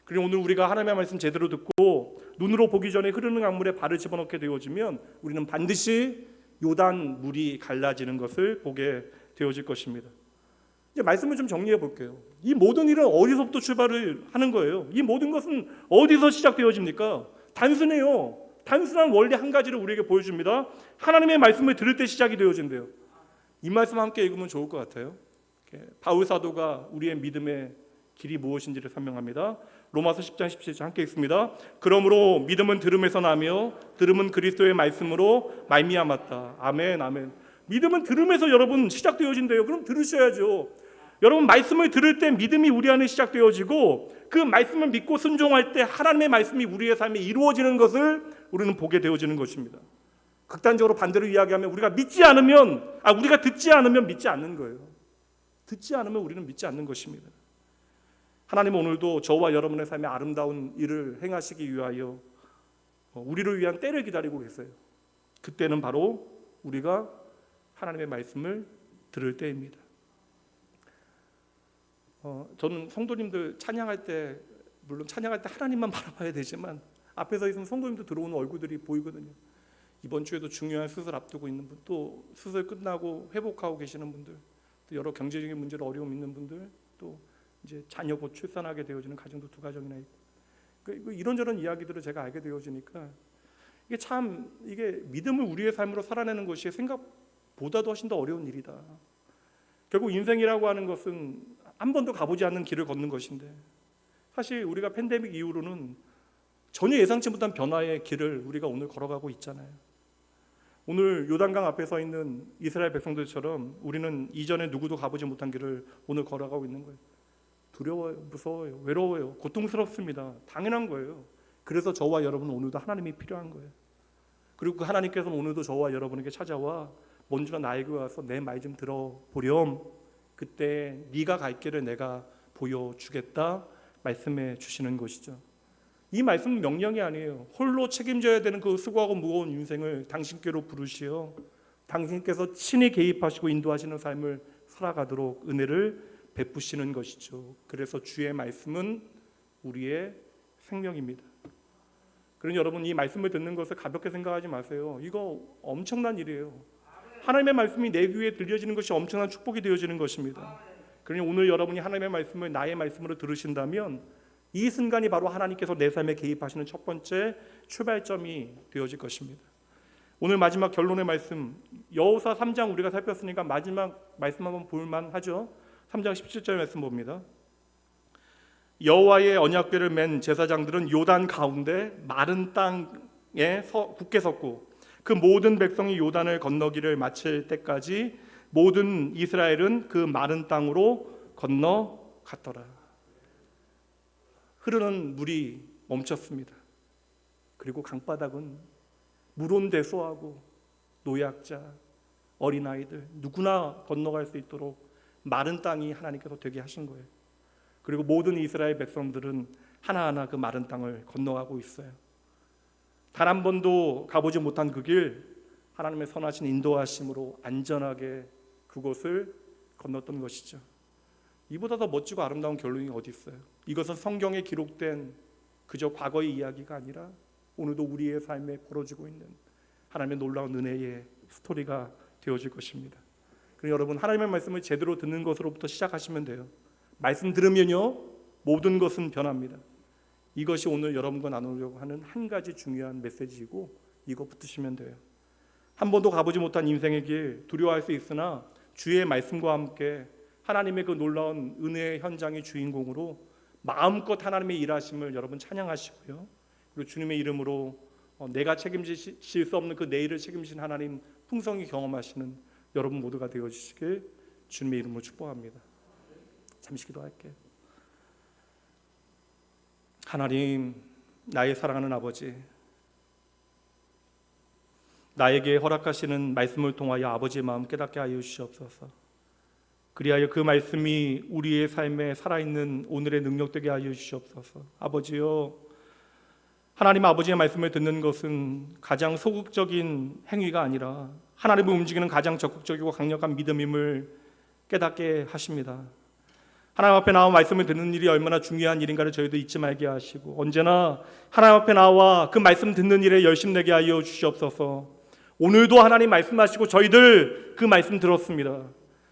그리고 오늘 우리가 하나님의 말씀 제대로 듣고 눈으로 보기 전에 흐르는 강물에 발을 집어넣게 되어지면 우리는 반드시 요단 물이 갈라지는 것을 보게 되어질 것입니다. 이제 말씀을 좀 정리해 볼게요. 이 모든 일은 어디서부터 출발을 하는 거예요? 이 모든 것은 어디서 시작되어집니까? 단순해요. 단순한 원리 한 가지를 우리에게 보여줍니다. 하나님의 말씀을 들을 때 시작이 되어진대요. 이 말씀 함께 읽으면 좋을 것 같아요. 바울 사도가 우리의 믿음의 길이 무엇인지를 설명합니다. 로마서 10장 17절 함께 읽습니다. 그러므로 믿음은 들음에서 나며 들음은 그리스도의 말씀으로 말미암았다. 아멘, 아멘. 믿음은 들음에서 여러분 시작되어진대요. 그럼 들으셔야죠. 여러분 말씀을 들을 때 믿음이 우리 안에 시작되어지고 그 말씀을 믿고 순종할 때 하나님의 말씀이 우리의 삶에 이루어지는 것을 우리는 보게 되어지는 것입니다. 극단적으로 반대로 이야기하면 우리가 우리가 듣지 않으면 믿지 않는 거예요. 듣지 않으면 우리는 믿지 않는 것입니다. 하나님은 오늘도 저와 여러분의 삶에 아름다운 일을 행하시기 위하여 우리를 위한 때를 기다리고 계세요. 그때는 바로 우리가 하나님의 말씀을 들을 때입니다. 저는 성도님들 찬양할 때 물론 찬양할 때 하나님만 바라봐야 되지만 앞에 서 있으면 성도님들 들어오는 얼굴들이 보이거든요. 이번 주에도 중요한 수술 앞두고 있는 분, 또 수술 끝나고 회복하고 계시는 분들, 또 여러 경제적인 문제로 어려움 있는 분들, 또 이제 자녀 곧 출산하게 되어지는 가정도 2가정이나 있고 이런저런 이야기들을 제가 알게 되어지니까 이게 믿음을 우리의 삶으로 살아내는 것이 생각보다도 훨씬 더 어려운 일이다. 결국 인생이라고 하는 것은 한 번도 가보지 않는 길을 걷는 것인데 사실 우리가 팬데믹 이후로는 전혀 예상치 못한 변화의 길을 우리가 오늘 걸어가고 있잖아요. 오늘 요단강 앞에 서 있는 이스라엘 백성들처럼 우리는 이전에 누구도 가보지 못한 길을 오늘 걸어가고 있는 거예요. 두려워요, 무서워요, 외로워요, 고통스럽습니다. 당연한 거예요. 그래서 저와 여러분은 오늘도 하나님이 필요한 거예요. 그리고 그 하나님께서는 오늘도 저와 여러분에게 찾아와 먼저 나에게 와서 내 말 좀 들어보렴. 그때 네가 갈 길을 내가 보여주겠다 말씀해 주시는 것이죠. 이 말씀은 명령이 아니에요. 홀로 책임져야 되는 그 수고하고 무거운 인생을 당신께로 부르시어 당신께서 친히 개입하시고 인도하시는 삶을 살아가도록 은혜를 베푸시는 것이죠. 그래서 주의 말씀은 우리의 생명입니다. 그러니 여러분 이 말씀을 듣는 것을 가볍게 생각하지 마세요. 이거 엄청난 일이에요. 하나님의 말씀이 내 귀에 들려지는 것이 엄청난 축복이 되어지는 것입니다. 그러니 오늘 여러분이 하나님의 말씀을 나의 말씀으로 들으신다면 이 순간이 바로 하나님께서 내 삶에 개입하시는 첫 번째 출발점이 되어질 것입니다. 오늘 마지막 결론의 말씀 여호수아 3장 우리가 살폈으니까 마지막 말씀 한번 볼만 하죠. 3장 17절 말씀 봅니다. 여호와의 언약궤를 맨 제사장들은 요단 가운데 마른 땅에 굳게 섰고 그 모든 백성이 요단을 건너기를 마칠 때까지 모든 이스라엘은 그 마른 땅으로 건너갔더라. 흐르는 물이 멈췄습니다. 그리고 강바닥은 물온대소하고 노약자, 어린아이들 누구나 건너갈 수 있도록 마른 땅이 하나님께서 되게 하신 거예요. 그리고 모든 이스라엘 백성들은 하나하나 그 마른 땅을 건너가고 있어요. 단 한 번도 가보지 못한 그 길 하나님의 선하신 인도하심으로 안전하게 그곳을 건넜던 것이죠. 이보다 더 멋지고 아름다운 결론이 어디 있어요? 이것은 성경에 기록된 그저 과거의 이야기가 아니라 오늘도 우리의 삶에 벌어지고 있는 하나님의 놀라운 은혜의 스토리가 되어질 것입니다. 그럼 여러분 하나님의 말씀을 제대로 듣는 것으로부터 시작하시면 돼요. 말씀 들으면요 모든 것은 변합니다. 이것이 오늘 여러분과 나누려고 하는 한 가지 중요한 메시지이고 이거 붙으시면 돼요. 한 번도 가보지 못한 인생의 길 두려워할 수 있으나 주의 말씀과 함께 하나님의 그 놀라운 은혜의 현장의 주인공으로 마음껏 하나님의 일하심을 여러분 찬양하시고요. 그리고 주님의 이름으로 내가 책임질 수 없는 그 내일을 책임지신 하나님 풍성히 경험하시는 여러분 모두가 되어주시길 주님의 이름으로 축복합니다. 잠시 기도할게요. 하나님, 나의 사랑하는 아버지, 나에게 허락하시는 말씀을 통하여 아버지의 마음 깨닫게 하여 주시옵소서. 그리하여 그 말씀이 우리의 삶에 살아있는 오늘의 능력되게 하여 주시옵소서. 아버지요, 하나님 아버지의 말씀을 듣는 것은 가장 소극적인 행위가 아니라 하나님을 움직이는 가장 적극적이고 강력한 믿음임을 깨닫게 하십니다. 하나님 앞에 나와 말씀을 듣는 일이 얼마나 중요한 일인가를 저희도 잊지 말게 하시고, 언제나 하나님 앞에 나와 그 말씀 듣는 일에 열심내게 하여 주시옵소서. 오늘도 하나님 말씀하시고 저희들 그 말씀 들었습니다.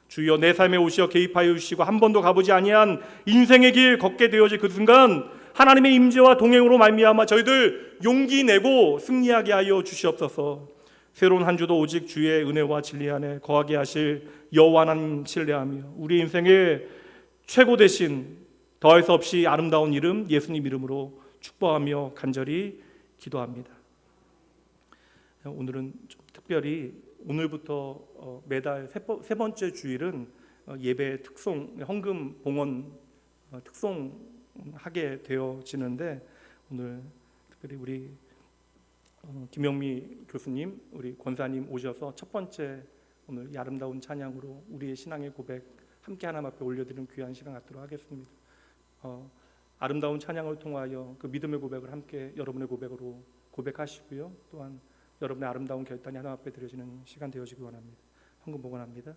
주여, 내 삶에 오시어 개입하여 주시고 한 번도 가보지 아니한 인생의 길 걷게 되어질 그 순간 하나님의 임재와 동행으로 말미암아 저희들 용기 내고 승리하게 하여 주시옵소서. 새로운 한 주도 오직 주의 은혜와 진리 안에 거하게 하실 여호와 하나님 신뢰하며 우리 인생의 최고 되신 더할 수 없이 아름다운 이름 예수님 이름으로 축복하며 간절히 기도합니다. 오늘은 좀 특별히 오늘부터 매달 세 번째 주일은 예배 특송, 헌금 봉헌 특송하게 되어지는데, 오늘 특별히 우리 김영미 교수님, 우리 권사님 오셔서 첫 번째 오늘 이 아름다운 찬양으로 우리의 신앙의 고백 함께 하나님 앞에 올려드리는 귀한 시간 갖도록 하겠습니다. 아름다운 찬양을 통하여 그 믿음의 고백을 함께 여러분의 고백으로 고백하시고요. 또한 여러분의 아름다운 결단이 하나님 앞에 드려지는 시간 되어지기 원합니다. 헌금 봉헌합니다.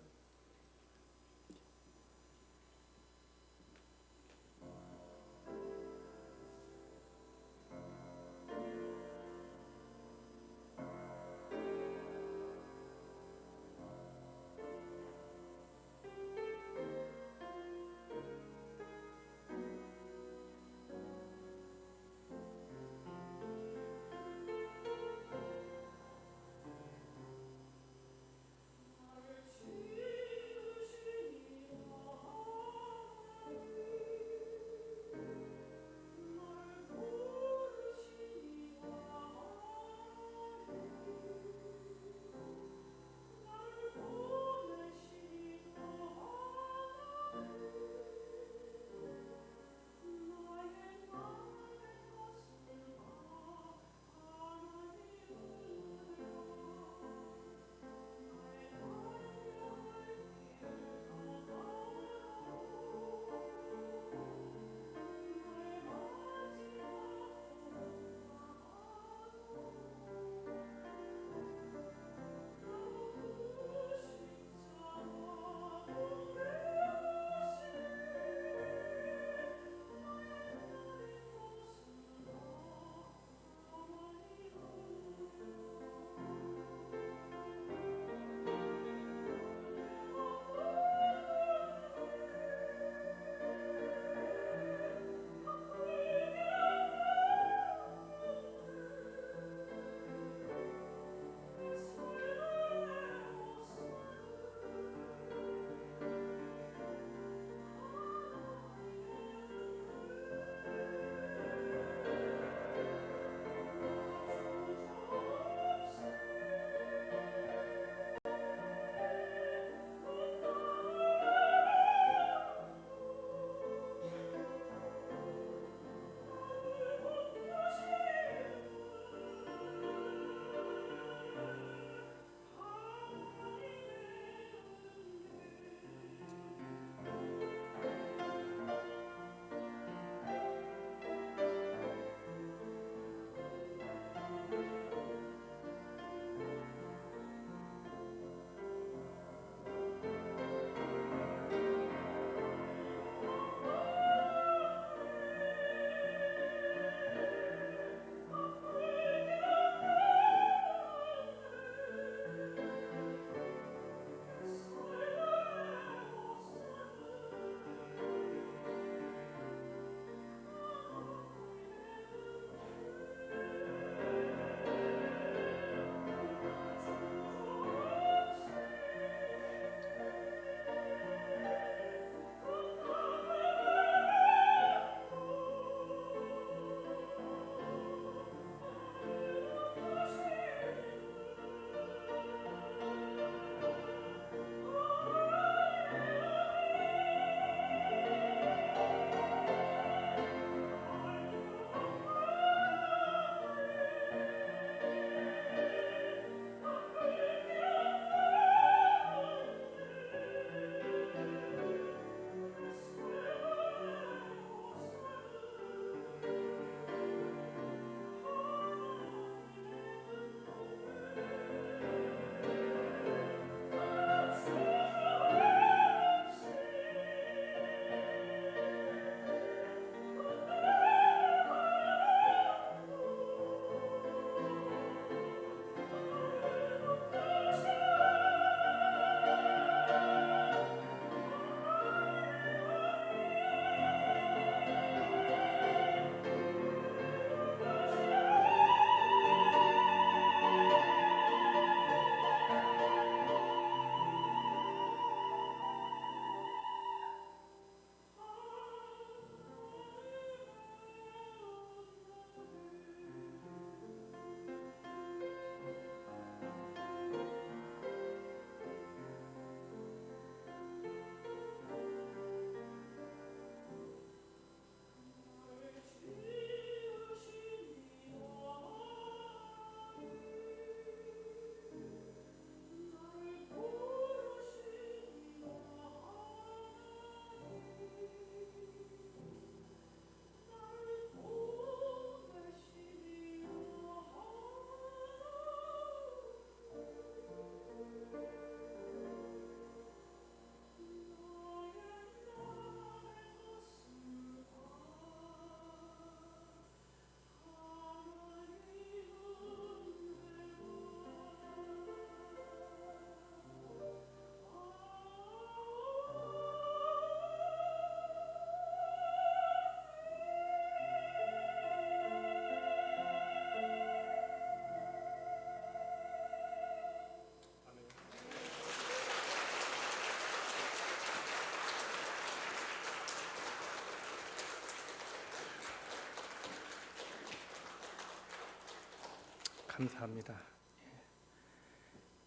감사합니다.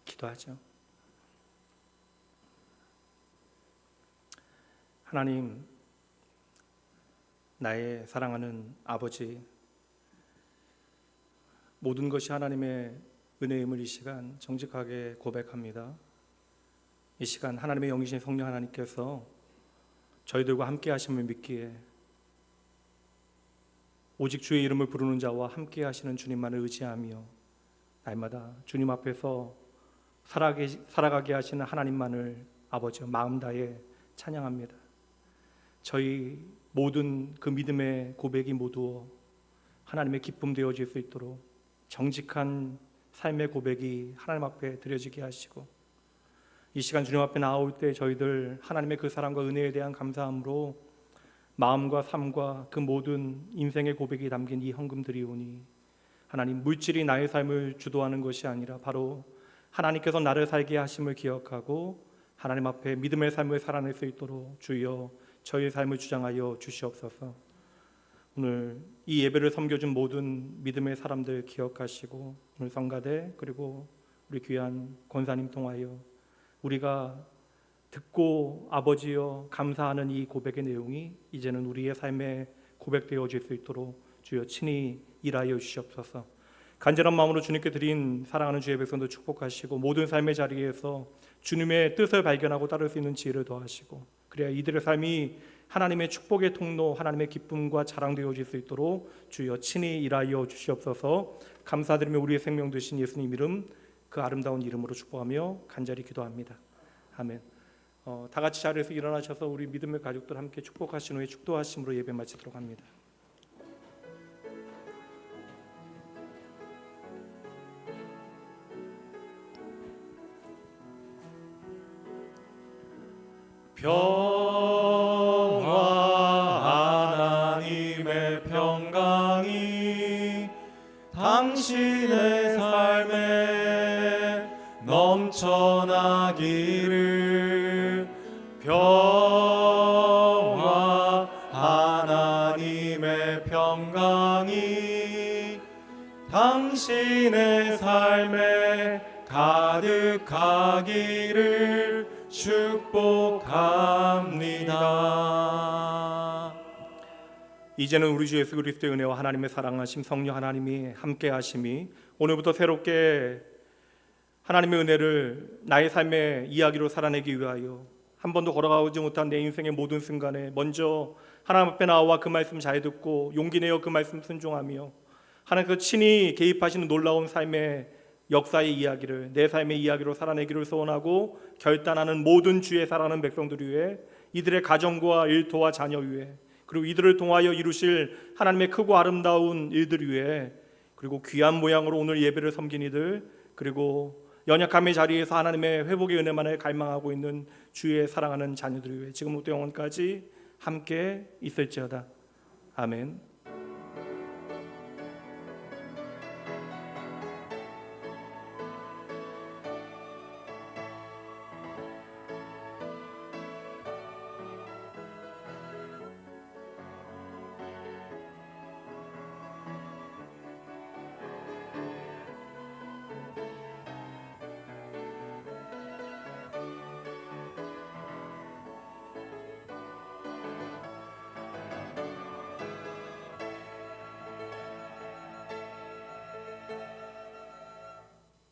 기도하죠. 하나님, 나의 사랑하는 아버지, 모든 것이 하나님의 은혜임을 이 시간 정직하게 고백합니다. 이 시간 하나님의 영이신 성령 하나님께서 저희들과 함께 하심을 믿기에 오직 주의 이름을 부르는 자와 함께 하시는 주님만을 의지하며 날마다 주님 앞에서 살아가게 하시는 하나님만을 아버지 마음 다해 찬양합니다. 저희 모든 그 믿음의 고백이 모두 하나님의 기쁨 되어질 수 있도록 정직한 삶의 고백이 하나님 앞에 드려지게 하시고, 이 시간 주님 앞에 나올 때 저희들 하나님의 그 사랑과 은혜에 대한 감사함으로 마음과 삶과 그 모든 인생의 고백이 담긴 이 헌금드리오니, 하나님, 물질이 나의 삶을 주도하는 것이 아니라 바로 하나님께서 나를 살게 하심을 기억하고 하나님 앞에 믿음의 삶을 살아낼 수 있도록 주여 저희의 삶을 주장하여 주시옵소서. 오늘 이 예배를 섬겨준 모든 믿음의 사람들 기억하시고, 오늘 성가대 그리고 우리 귀한 권사님 통하여 우리가 듣고 아버지여 감사하는 이 고백의 내용이 이제는 우리의 삶에 고백되어질 수 있도록 주여 친히 일하여 주시옵소서. 간절한 마음으로 주님께 드린 사랑하는 주의 백성들 축복하시고, 모든 삶의 자리에서 주님의 뜻을 발견하고 따를 수 있는 지혜를 더하시고, 그래야 이들의 삶이 하나님의 축복의 통로, 하나님의 기쁨과 자랑되어질 수 있도록 주여 친히 일하여 주시옵소서. 감사드리며 우리의 생명 되신 예수님 이름, 그 아름다운 이름으로 축복하며 간절히 기도합니다. 아멘. 다 같이 자리에서 일어나셔서 우리 믿음의 가족들 함께 축복하신 후에 축도하심으로 예배 마치도록 합니다. 평화 하나님의 평강이 당신의 삶에 넘쳐나기를. 평화 하나님의 평강이 당신의 삶에 가득하기를 축복합니다. 이제는 우리 주 예수 그리스도의 은혜와 하나님의 사랑하심 성령 하나님이 함께 하심이 오늘부터 새롭게 하나님의 은혜를 나의 삶의 이야기로 살아내기 위하여 한 번도 걸어가지 못한 내 인생의 모든 순간에 먼저 하나님 앞에 나와 그 말씀 잘 듣고 용기 내어 그 말씀 순종하며 하나님께서 친히 개입하시는 놀라운 삶의 역사의 이야기를 내 삶의 이야기로 살아내기를 소원하고 결단하는 모든 주의 사랑하는 백성들 위해, 이들의 가정과 일터와 자녀 위해, 그리고 이들을 통하여 이루실 하나님의 크고 아름다운 일들 위해, 그리고 귀한 모양으로 오늘 예배를 섬긴 이들, 그리고 연약함의 자리에서 하나님의 회복의 은혜만을 갈망하고 있는 주의 사랑하는 자녀들 위해 지금부터 영원까지 함께 있을지어다. 아멘.